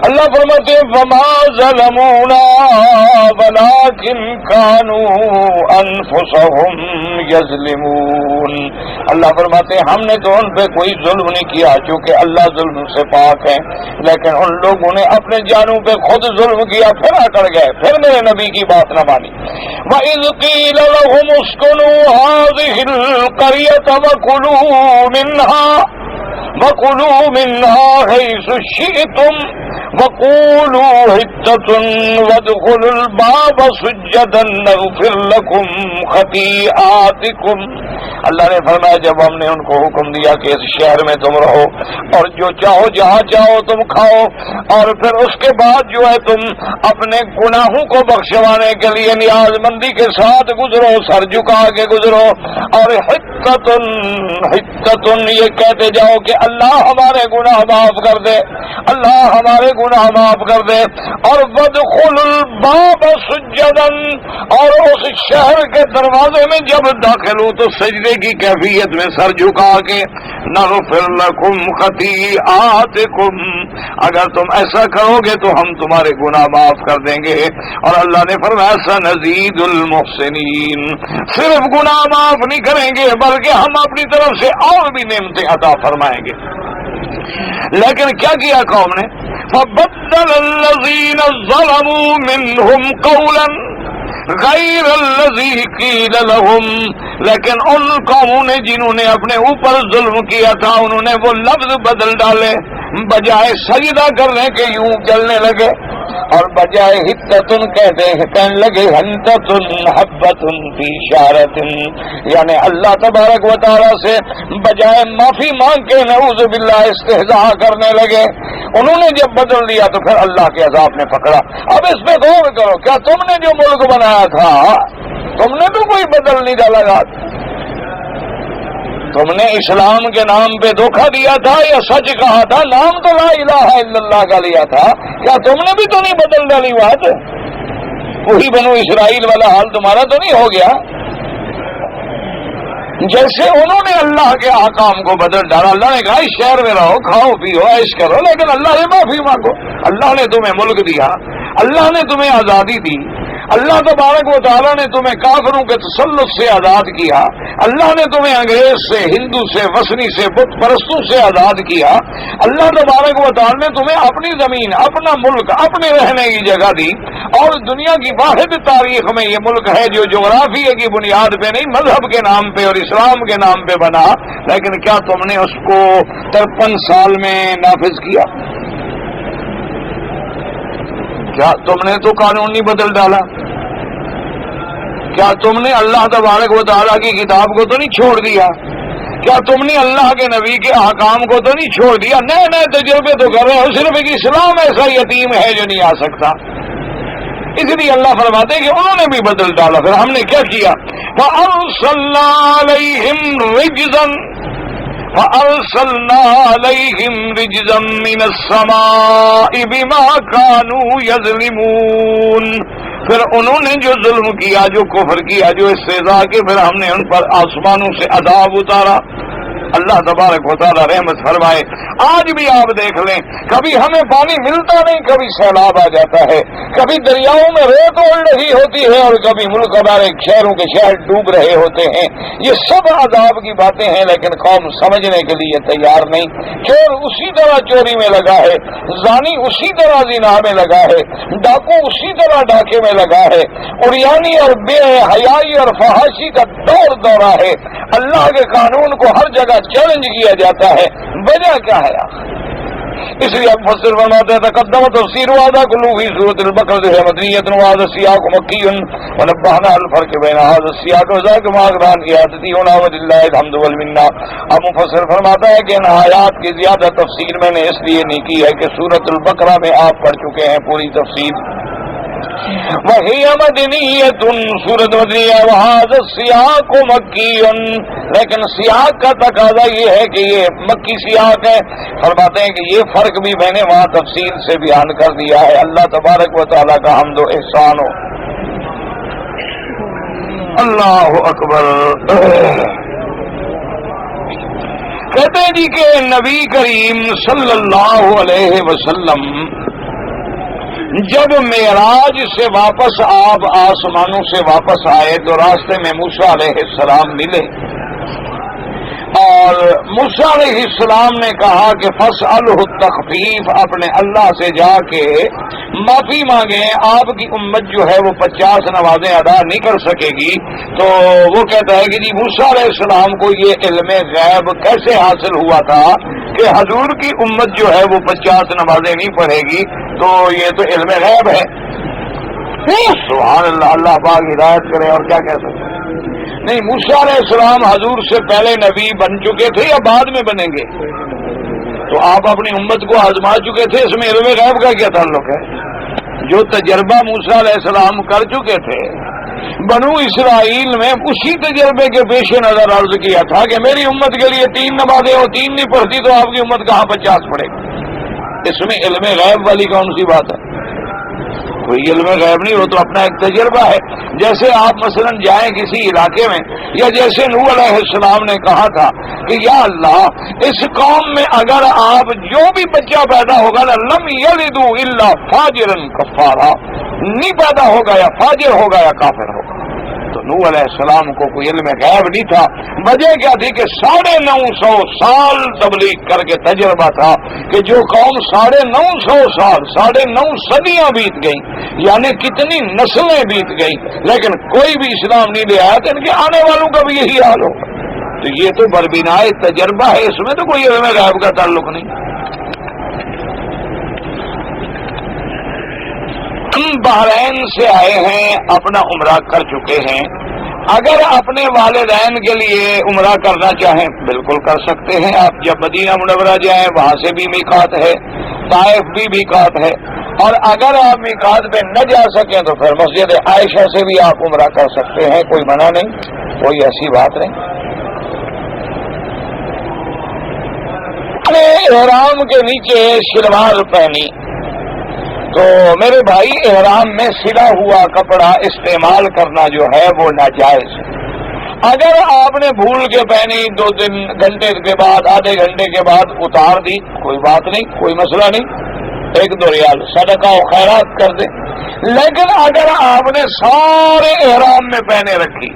اللہ فرماتے ہیں وما ظلمونا ولکن كانوا انفسهم یظلمون، اللہ فرماتے ہیں ہم نے تو ان پہ کوئی ظلم نہیں کیا چونکہ اللہ ظلم سے پاک ہے، لیکن ان لوگوں نے اپنے جانوں پہ خود ظلم کیا، پھر اکڑ گئے، پھر میرے نبی کی بات نہ مانی۔ وَإِذْ قِيلَ لَهُمُ اسْكُنُوا هَٰذِهِ الْقَرْيَةَ وَكُلُوا مِنْهَا حَيْثُ شِئْتُمْ وَقُولُوا حِطَّةٌ وَادْخُلُوا الْبَابَ سُجَّدًا نَغْفِرْ لَكُمْ خَطِيئَاتِكُمْ۔ اللہ نے فرمایا جب ہم نے ان کو حکم دیا کہ اس شہر میں تم رہو اور جو چاہو جہاں چاہو تم کھاؤ، اور پھر اس کے بعد جو ہے تم اپنے گناہوں کو بخشوانے کے لیے نیاز مندی کے ساتھ گزرو، سر جھکا کے گزرو، اور حطتن یہ کہتے جاؤ کہ اللہ ہمارے گناہ معاف کر دے، اللہ ہمارے گناہ معاف کر دے، اور وادخلوا الباب سجدا، اور اس شہر کے دروازے میں جب داخل ہو تو سجدے کی کیفیت میں سر جھکا کے نغفر لکم خطیئاتکم، اگر تم ایسا کرو گے تو ہم تمہارے گناہ معاف کر دیں گے۔ اور اللہ نے فرمایا سنزید المحسنین، صرف گناہ معاف نہیں کریں گے بلکہ ہم اپنی طرف سے اور بھی نعمتیں عطا فرمائیں گے۔ لیکن کیا کیا قوم نے؟ فبدل الذین ظلموا منہم قولا غیر الذی قیل لہم، لیکن ان قوموں نے جنہوں نے اپنے اوپر ظلم کیا تھا انہوں نے وہ لفظ بدل ڈالے، بجائے سجدہ کرنے کے یوں چلنے لگے، اور بجائے حتتن کہنے لگے حنتتن حبتن فی شارتن، یعنی اللہ تبارک و تعالی سے بجائے معافی مانگ کے نعوذ باللہ استہزاء کرنے لگے۔ انہوں نے جب بدل دیا تو پھر اللہ کے عذاب نے پکڑا۔ اب اس پہ غور کرو، کیا تم نے جو ملک بنایا تھا تم نے تو کوئی بدل نہیں ڈالا، تم نے اسلام کے نام پہ دھوکہ دیا تھا یا سچ کہا تھا؟ نام تو لا الہ الا اللہ کا لیا تھا، کیا تم نے بھی تو نہیں بدل ڈالی بات؟ وہی بنو اسرائیل والا حال تمہارا تو نہیں ہو گیا؟ جیسے انہوں نے اللہ کے احکام کو بدل ڈالا، اللہ نے کہا اس شہر میں رہو، کھاؤ پیو عیش کرو، لیکن اللہ سے معافی مانگو۔ اللہ نے تمہیں ملک دیا، اللہ نے تمہیں آزادی دی، اللہ تبارک و تعالیٰ نے تمہیں کافروں کے تسلط سے آزاد کیا، اللہ نے تمہیں انگریز سے، ہندو سے، وثنی سے، بت پرستوں سے آزاد کیا، اللہ تبارک و تعالیٰ نے تمہیں اپنی زمین، اپنا ملک، اپنے رہنے کی جگہ دی، اور دنیا کی واحد تاریخ میں یہ ملک ہے جو جغرافیہ کی بنیاد پہ نہیں مذہب کے نام پہ اور اسلام کے نام پہ بنا، لیکن کیا تم نے اس کو 53 سال میں نافذ کیا؟ کیا تم نے تو قانون نہیں بدل ڈالا؟ کیا تم نے اللہ تبارک و تعالیٰ کی کتاب کو تو نہیں چھوڑ دیا؟ کیا تم نے اللہ کے نبی کے احکام کو تو نہیں چھوڑ دیا؟ نئے نئے تجربے تو کر رہے ہو، صرف ایک اسلام ایسا یتیم ہے جو نہیں آ سکتا۔ اس لیے اللہ فرماتے کہ انہوں نے بھی بدل ڈالا، پھر ہم نے کیا کیا؟ فَأَرْسَلْنَا عَلَيْهِمْ رِجْزًا مِّنَ السَّمَاءِ بِمَا كَانُوا يَظْلِمُونَ، پھر انہوں نے جو ظلم کیا، جو کفر کیا، جو استہزاء کے، پھر ہم نے ان پر آسمانوں سے عذاب اتارا۔ اللہ تبارک و تعالیٰ رحمت فرمائے۔ آج بھی آپ دیکھ لیں، کبھی ہمیں پانی ملتا نہیں، کبھی سیلاب آ جاتا ہے، کبھی دریاؤں میں ریت اڑ رہی ہوتی ہے، اور کبھی ملک ہمارے شہروں کے شہر ڈوب رہے ہوتے ہیں۔ یہ سب عذاب کی باتیں ہیں، لیکن قوم سمجھنے کے لیے تیار نہیں۔ چور اسی طرح چوری میں لگا ہے، زانی اسی طرح زنا میں لگا ہے، ڈاکو اسی طرح ڈاکے میں لگا ہے، عریانی اور بے حیائی اور فحاشی کا دور دورہ ہے۔ اللہ کے قانون کو ہر جگہ چیلنج کیا جاتا ہے، وجہ کیا ہے آخر؟ اس لیے اب مفسر فرماتے ہیں تقدم تفسیر وعدہ کلو فی سورۃ البقرہ ہے مدنیۃ وعدہ سیاق مکی ونبہنا الفرق بین هذا السیاق وذاک ماغران عیادتی ہونا وللہ الحمد والمنہ۔ اب مفسر فرماتا ہے کہ ان آیات کی زیادہ تفسیر میں نے اس لیے نہیں کی ہے کہ سورۃ البقرہ میں آپ پڑھ چکے ہیں پوری تفسیر، وہی مدنیۃ سورۃ مدنیہ وہذا السیاق مکی، لیکن سیاق کا تقاضا یہ ہے کہ یہ مکی سیاق ہے۔ فرماتے ہیں کہ یہ فرق بھی میں نے وہاں تفصیل سے بیان کر دیا ہے۔ اللہ تبارک و تعالیٰ کا حمد و احسان ہو۔ اللہ اکبر. کہتے ہیں جی کہ نبی کریم صلی اللہ علیہ وسلم جب معراج سے واپس آپ آسمانوں سے واپس آئے تو راستے میں موسیٰ علیہ السلام ملے اور موسیٰ علیہ السلام نے کہا کہ فاسألہ التخفیف، اپنے اللہ سے جا کے معافی مانگیں، آپ کی امت جو ہے وہ 50 نمازیں ادا نہیں کر سکے گی. تو وہ کہتا ہے کہ جی موسیٰ علیہ السلام کو یہ علم غیب کیسے حاصل ہوا تھا کہ حضور کی امت جو ہے وہ 50 نمازیں نہیں پڑھے گی؟ تو یہ تو علم غیب ہے. سبحان اللہ، اللہ پاک ہدایت کرے. اور کیا کہہ سکتے ہیں؟ نہیں، موسیٰ علیہ السلام حضور سے پہلے نبی بن چکے تھے یا بعد میں بنیں گے؟ تو آپ اپنی امت کو آزما چکے تھے، اس میں علم غیب کا کیا تعلق ہے؟ جو تجربہ موسیٰ علیہ السلام کر چکے تھے بنو اسرائیل میں، اسی تجربے کے پیش نظر عرض کیا تھا کہ میری امت کے لیے 3 نمازیں اور 3 نہیں پڑھتی تو آپ کی امت کہاں 50 پڑھے گی؟ اس میں علم غیب والی کون سی بات ہے؟ کوئی علم غیب نہیں، وہ تو اپنا ایک تجربہ ہے. جیسے آپ مثلا جائیں کسی علاقے میں، یا جیسے نوح علیہ السلام نے کہا تھا کہ یا اللہ اس قوم میں اگر آپ جو بھی بچہ پیدا ہوگا نا لم یلدوا الا فاجرا کفارا، نہیں پیدا ہوگا یا فاجر ہوگا یا کافر ہوگا. تو نوح علیہ السلام کو کوئی علم غیب نہیں تھا. وجہ کیا تھی کہ 950 سال تبلیغ کر کے تجربہ تھا کہ جو قوم 950 سال 9.5 صدیاں بیت گئیں، یعنی کتنی نسلیں بیت گئیں، لیکن کوئی بھی اسلام نہیں لے آیا، تو ان کے آنے والوں کا بھی یہی حال ہوگا. تو یہ تو بربنائے تجربہ ہے، اس میں تو کوئی علم غیب کا تعلق نہیں. ہم بحرین سے آئے ہیں، اپنا عمرہ کر چکے ہیں. اگر اپنے والدین کے لیے عمرہ کرنا چاہیں بالکل کر سکتے ہیں. آپ جب مدینہ منورہ جائیں وہاں سے بھی میقات ہے، طائف بھی میقات ہے. اور اگر آپ میقات پہ نہ جا سکیں تو پھر مسجد عائشہ سے بھی آپ عمرہ کر سکتے ہیں، کوئی منع نہیں، کوئی ایسی بات نہیں. اپنے احرام کے نیچے شلوار پہنی تو میرے بھائی احرام میں سلا ہوا کپڑا استعمال کرنا جو ہے وہ ناجائز ہے. اگر آپ نے بھول کے پہنی 2-3 گھنٹے کے بعد، آدھے گھنٹے کے بعد اتار دی، کوئی بات نہیں، کوئی مسئلہ نہیں، 1-2 ریال صدقہ و خیرات کر دیں. لیکن اگر آپ نے سارے احرام میں پہنے رکھی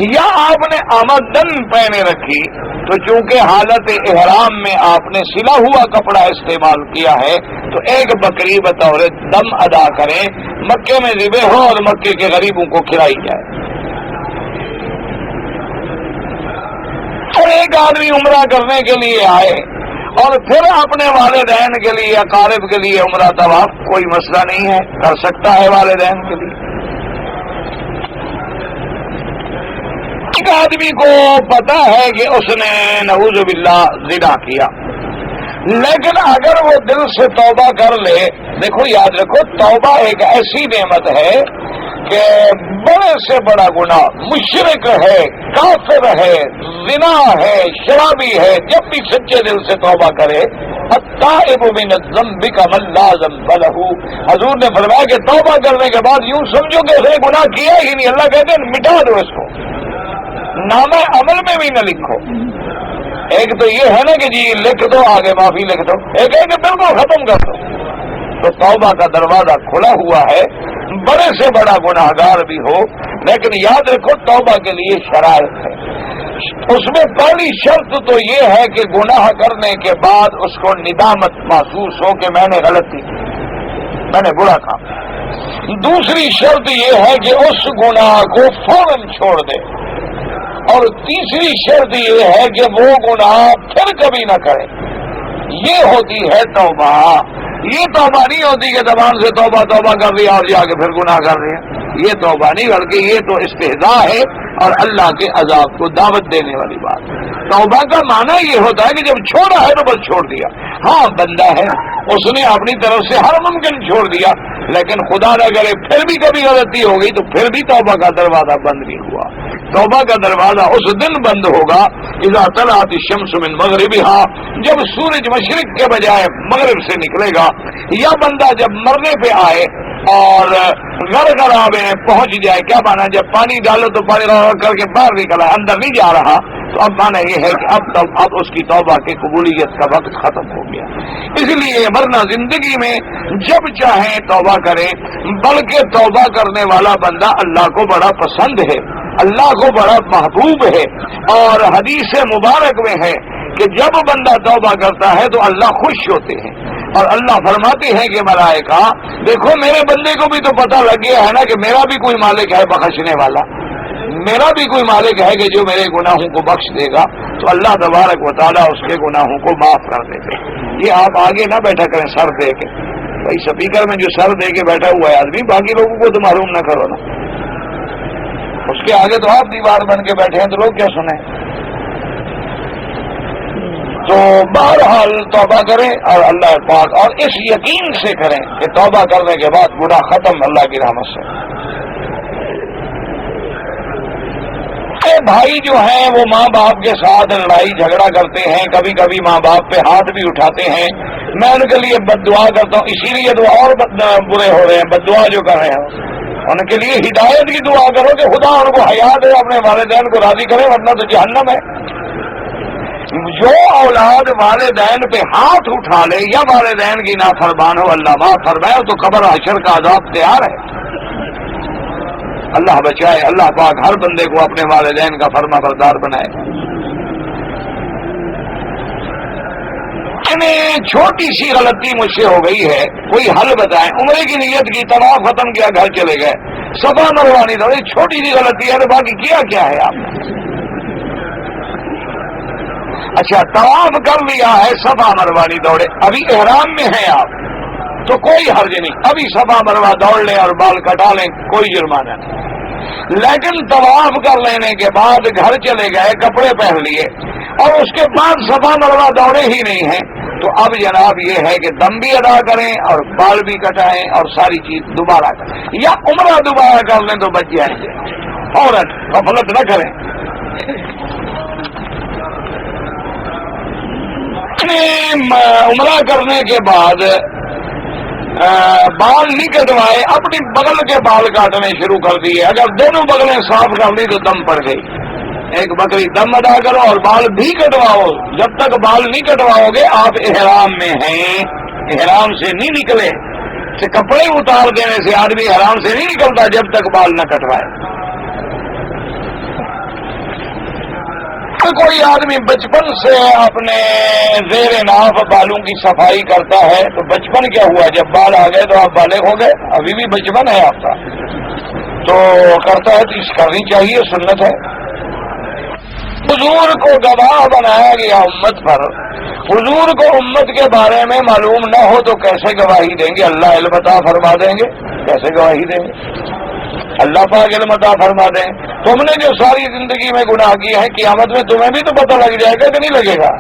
یا آپ نے آمدن پہنے رکھی تو چونکہ حالت احرام میں آپ نے سلا ہوا کپڑا استعمال کیا ہے تو ایک بکری بطور دم ادا کریں، مکے میں ذبح ہو اور مکے کے غریبوں کو کھلائی جائے. اور ایک آدمی عمرہ کرنے کے لیے آئے اور پھر اپنے والدین کے لیے، اقارب کے لیے عمرہ طواف، کوئی مسئلہ نہیں ہے، کر سکتا ہے والدین کے لیے. ایک آدمی کو پتا ہے کہ اس نے نعوذ باللہ زنا کیا، لیکن اگر وہ دل سے توبہ کر لے، دیکھو یاد رکھو توبہ ایک ایسی نعمت ہے کہ بڑے سے بڑا گناہ، مشرک ہے، کافر ہے، زنا ہے، شرابی ہے، جب بھی سچے دل سے توبہ کرے، التائب من الذنب کمن لا ذنب له، حضور نے فرمایا کہ توبہ کرنے کے بعد یوں سمجھو کہ اس نے گناہ کیا ہی نہیں. اللہ کہتے ہیں مٹا دو اس کو، نامہ عمل میں بھی نہ لکھو. ایک تو یہ ہے نا کہ جی لکھ دو، آگے معافی لکھ دو، ایک ہے کہ بالکل ختم کر دو. تو توبہ کا دروازہ کھلا ہوا ہے، بڑے سے بڑا گناہگار بھی ہو، لیکن یاد رکھو توبہ کے لیے شرائط ہے. اس میں پہلی شرط تو یہ ہے کہ گناہ کرنے کے بعد اس کو ندامت محسوس ہو کہ میں نے غلطی کی، میں نے برا کام. دوسری شرط یہ ہے کہ اس گناہ کو فوراً چھوڑ دے. اور تیسری شرط یہ ہے کہ وہ گناہ پھر کبھی نہ کرے. یہ ہوتی ہے توبہ. یہ توبہ نہیں ہوتی کہ زبان سے توبہ توبہ کر دیا اور جا کے پھر گناہ کر دیا. یہ توبہ نہیں، بلکہ یہ تو استہزاء ہے اور اللہ کے عذاب کو دعوت دینے والی بات. توبہ کا معنی یہ ہوتا ہے کہ جب چھوڑا ہے تو بس چھوڑ دیا. ہاں بندہ ہے، اس نے اپنی طرف سے ہر ممکن چھوڑ دیا، لیکن خدا نہ کرے پھر بھی کبھی غلطی ہو گئی تو پھر بھی توبہ کا دروازہ بند نہیں ہوا. توبہ کا دروازہ اس دن بند ہوگا اذا طلعت الشمس من مغربها، جب سورج مشرق کے بجائے مغرب سے نکلے گا. یا بندہ جب مرنے پہ آئے اور گڑگڑا میں پہنچ جائے. کیا مانا؟ جب پانی ڈالو تو پانی کر کے باہر نکلا، اندر نہیں جا رہا، تو اب مانا یہ ہے کہ اب اس کی توبہ کی قبولیت کا وقت ختم ہو گیا. اس لیے ورنہ زندگی میں جب چاہیں توبہ کریں، بلکہ توبہ کرنے والا بندہ اللہ کو بڑا پسند ہے، اللہ کو بڑا محبوب ہے. اور حدیث مبارک میں ہے کہ جب بندہ توبہ کرتا ہے تو اللہ خوش ہوتے ہیں، اور اللہ فرماتے ہیں کہ ملائکہ دیکھو میرے بندے کو بھی تو پتہ لگ گیا ہے نا کہ میرا بھی کوئی مالک ہے بخشنے والا، میرا بھی کوئی مالک ہے کہ جو میرے گناہوں کو بخش دے گا، تو اللہ تبارک و تعالیٰ اس کے گناہوں کو معاف کر دیتے. یہ آپ آگے نہ بیٹھا کریں سر دے کے، بھائی سپیکر میں جو سر دے کے بیٹھا ہوا ہے آدمی، باقی لوگوں کو تو معلوم نہ کرو نا، اس کے آگے تو آپ دیوار بن کے بیٹھے ہیں تو لوگ کیا سنیں. تو بہرحال توبہ کریں اور اللہ پاک، اور اس یقین سے کریں کہ توبہ کرنے کے بعد گناہ ختم اللہ کی رحمت سے. بھائی جو ہیں وہ ماں باپ کے ساتھ لڑائی جھگڑا کرتے ہیں، کبھی کبھی ماں باپ پہ ہاتھ بھی اٹھاتے ہیں. میں ان کے لیے بد دعا کرتا ہوں، اسی لیے تو اور برے ہو رہے ہیں، بد دعا جو کر رہے ہیں. ان کے لیے ہدایت کی دعا کرو کہ خدا ان کو حیات ہے، اپنے والدین کو راضی کرے، ورنہ تو جہنم ہے. جو اولاد والدین پہ ہاتھ اٹھا لے یا والدین کی نافرمان ہو، اللہ معاف فرمائے، تو قبر حشر کا عذاب تیار ہے. اللہ بچائے، اللہ پاک ہر بندے کو اپنے والدین کا فرما بردار بنائے. چھوٹی سی غلطی مجھ سے ہو گئی ہے، کوئی حل بتائیں. عمرے کی نیت کی، طواف ختم کیا، گھر چلے گئے، صفا مروا نہیں تھا، چھوٹی سی غلطی ہے، تو باقی کیا ہے آپ نے؟ اچھا طواف کر لیا ہے، صفا مروا نہیں دوڑے، ابھی احرام میں ہیں آپ تو کوئی حرج نہیں، ابھی صفا مروا دوڑ لیں اور بال کٹا لیں، کوئی جرمانہ نہیں. لیکن طواف کر لینے کے بعد گھر چلے گئے، کپڑے پہن لیے، اور اس کے بعد صفا مروا دوڑے ہی نہیں ہیں، تو اب جناب یہ ہے کہ دم بھی ادا کریں اور بال بھی کٹائیں اور ساری چیز دوبارہ کریں، یا عمرہ دوبارہ کر لیں تو بچ جائیں گے. عورت غفلت نہ کریں. عمرہ کرنے کے بعد بال نہیں کٹوائے، اپنی بغل کے بال کاٹنے شروع کر دیے. اگر دونوں بغلیں صاف کر لی تو دم پڑ گئی. ایک بکری دم ادا کرو اور بال بھی کٹواؤ. جب تک بال نہیں کٹواؤ گے آپ احرام میں ہیں، احرام سے نہیں نکلے. کپڑے اتار دینے سے آدمی احرام سے نہیں نکلتا جب تک بال نہ کٹوائے. کوئی آدمی بچپن سے اپنے زیر ناف بالوں کی صفائی کرتا ہے تو بچپن کیا ہوا؟ جب بال آ گئے تو آپ بالغ ہو گئے، ابھی بھی بچپن ہے آپ کا تو کرتا ہے تو اس کرنی چاہیے، سنت ہے. حضور کو گواہ بنایا گیا امت پر. حضور کو امت کے بارے میں معلوم نہ ہو تو کیسے گواہی دیں گے؟ اللہ علم عطا فرما دیں گے، کیسے گواہی دیں گے؟ اللہ پاک علم عطا فرما دیں. تم نے جو ساری زندگی میں گناہ کیے ہیں، قیامت میں تمہیں بھی تو پتہ لگ جائے گا کہ نہیں لگے گا؟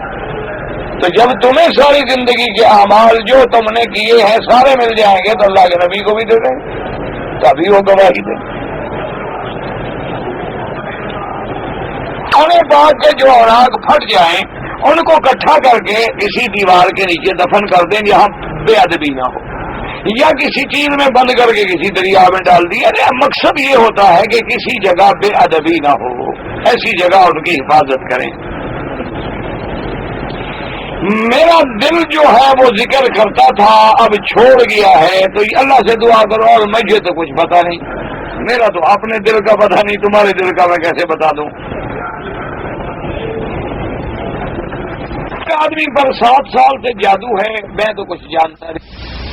تو جب تمہیں ساری زندگی کے اعمال جو تم نے کیے ہیں سارے مل جائیں گے تو اللہ کے نبی کو بھی دے دیں، تبھی وہ گواہی دیں. کھانے پاک کے جو اوراق پھٹ جائیں ان کو اکٹھا کر کے کسی دیوار کے نیچے دفن کر دیں جہاں بے ادبی نہ ہو، یا کسی چیز میں بند کر کے کسی دریا میں ڈال دیا. مقصد یہ ہوتا ہے کہ کسی جگہ بے ادبی نہ ہو، ایسی جگہ ان کی حفاظت کریں. میرا دل جو ہے وہ ذکر کرتا تھا، اب چھوڑ گیا ہے، تو اللہ سے دعا کرو. اور مجھے تو کچھ پتا نہیں، میرا تو اپنے دل کا پتہ نہیں، تمہارے دل کا میں کیسے بتا دوں؟ آدمی پر 7 سال سے جادو ہے، میں تو کچھ جانتا نہیں.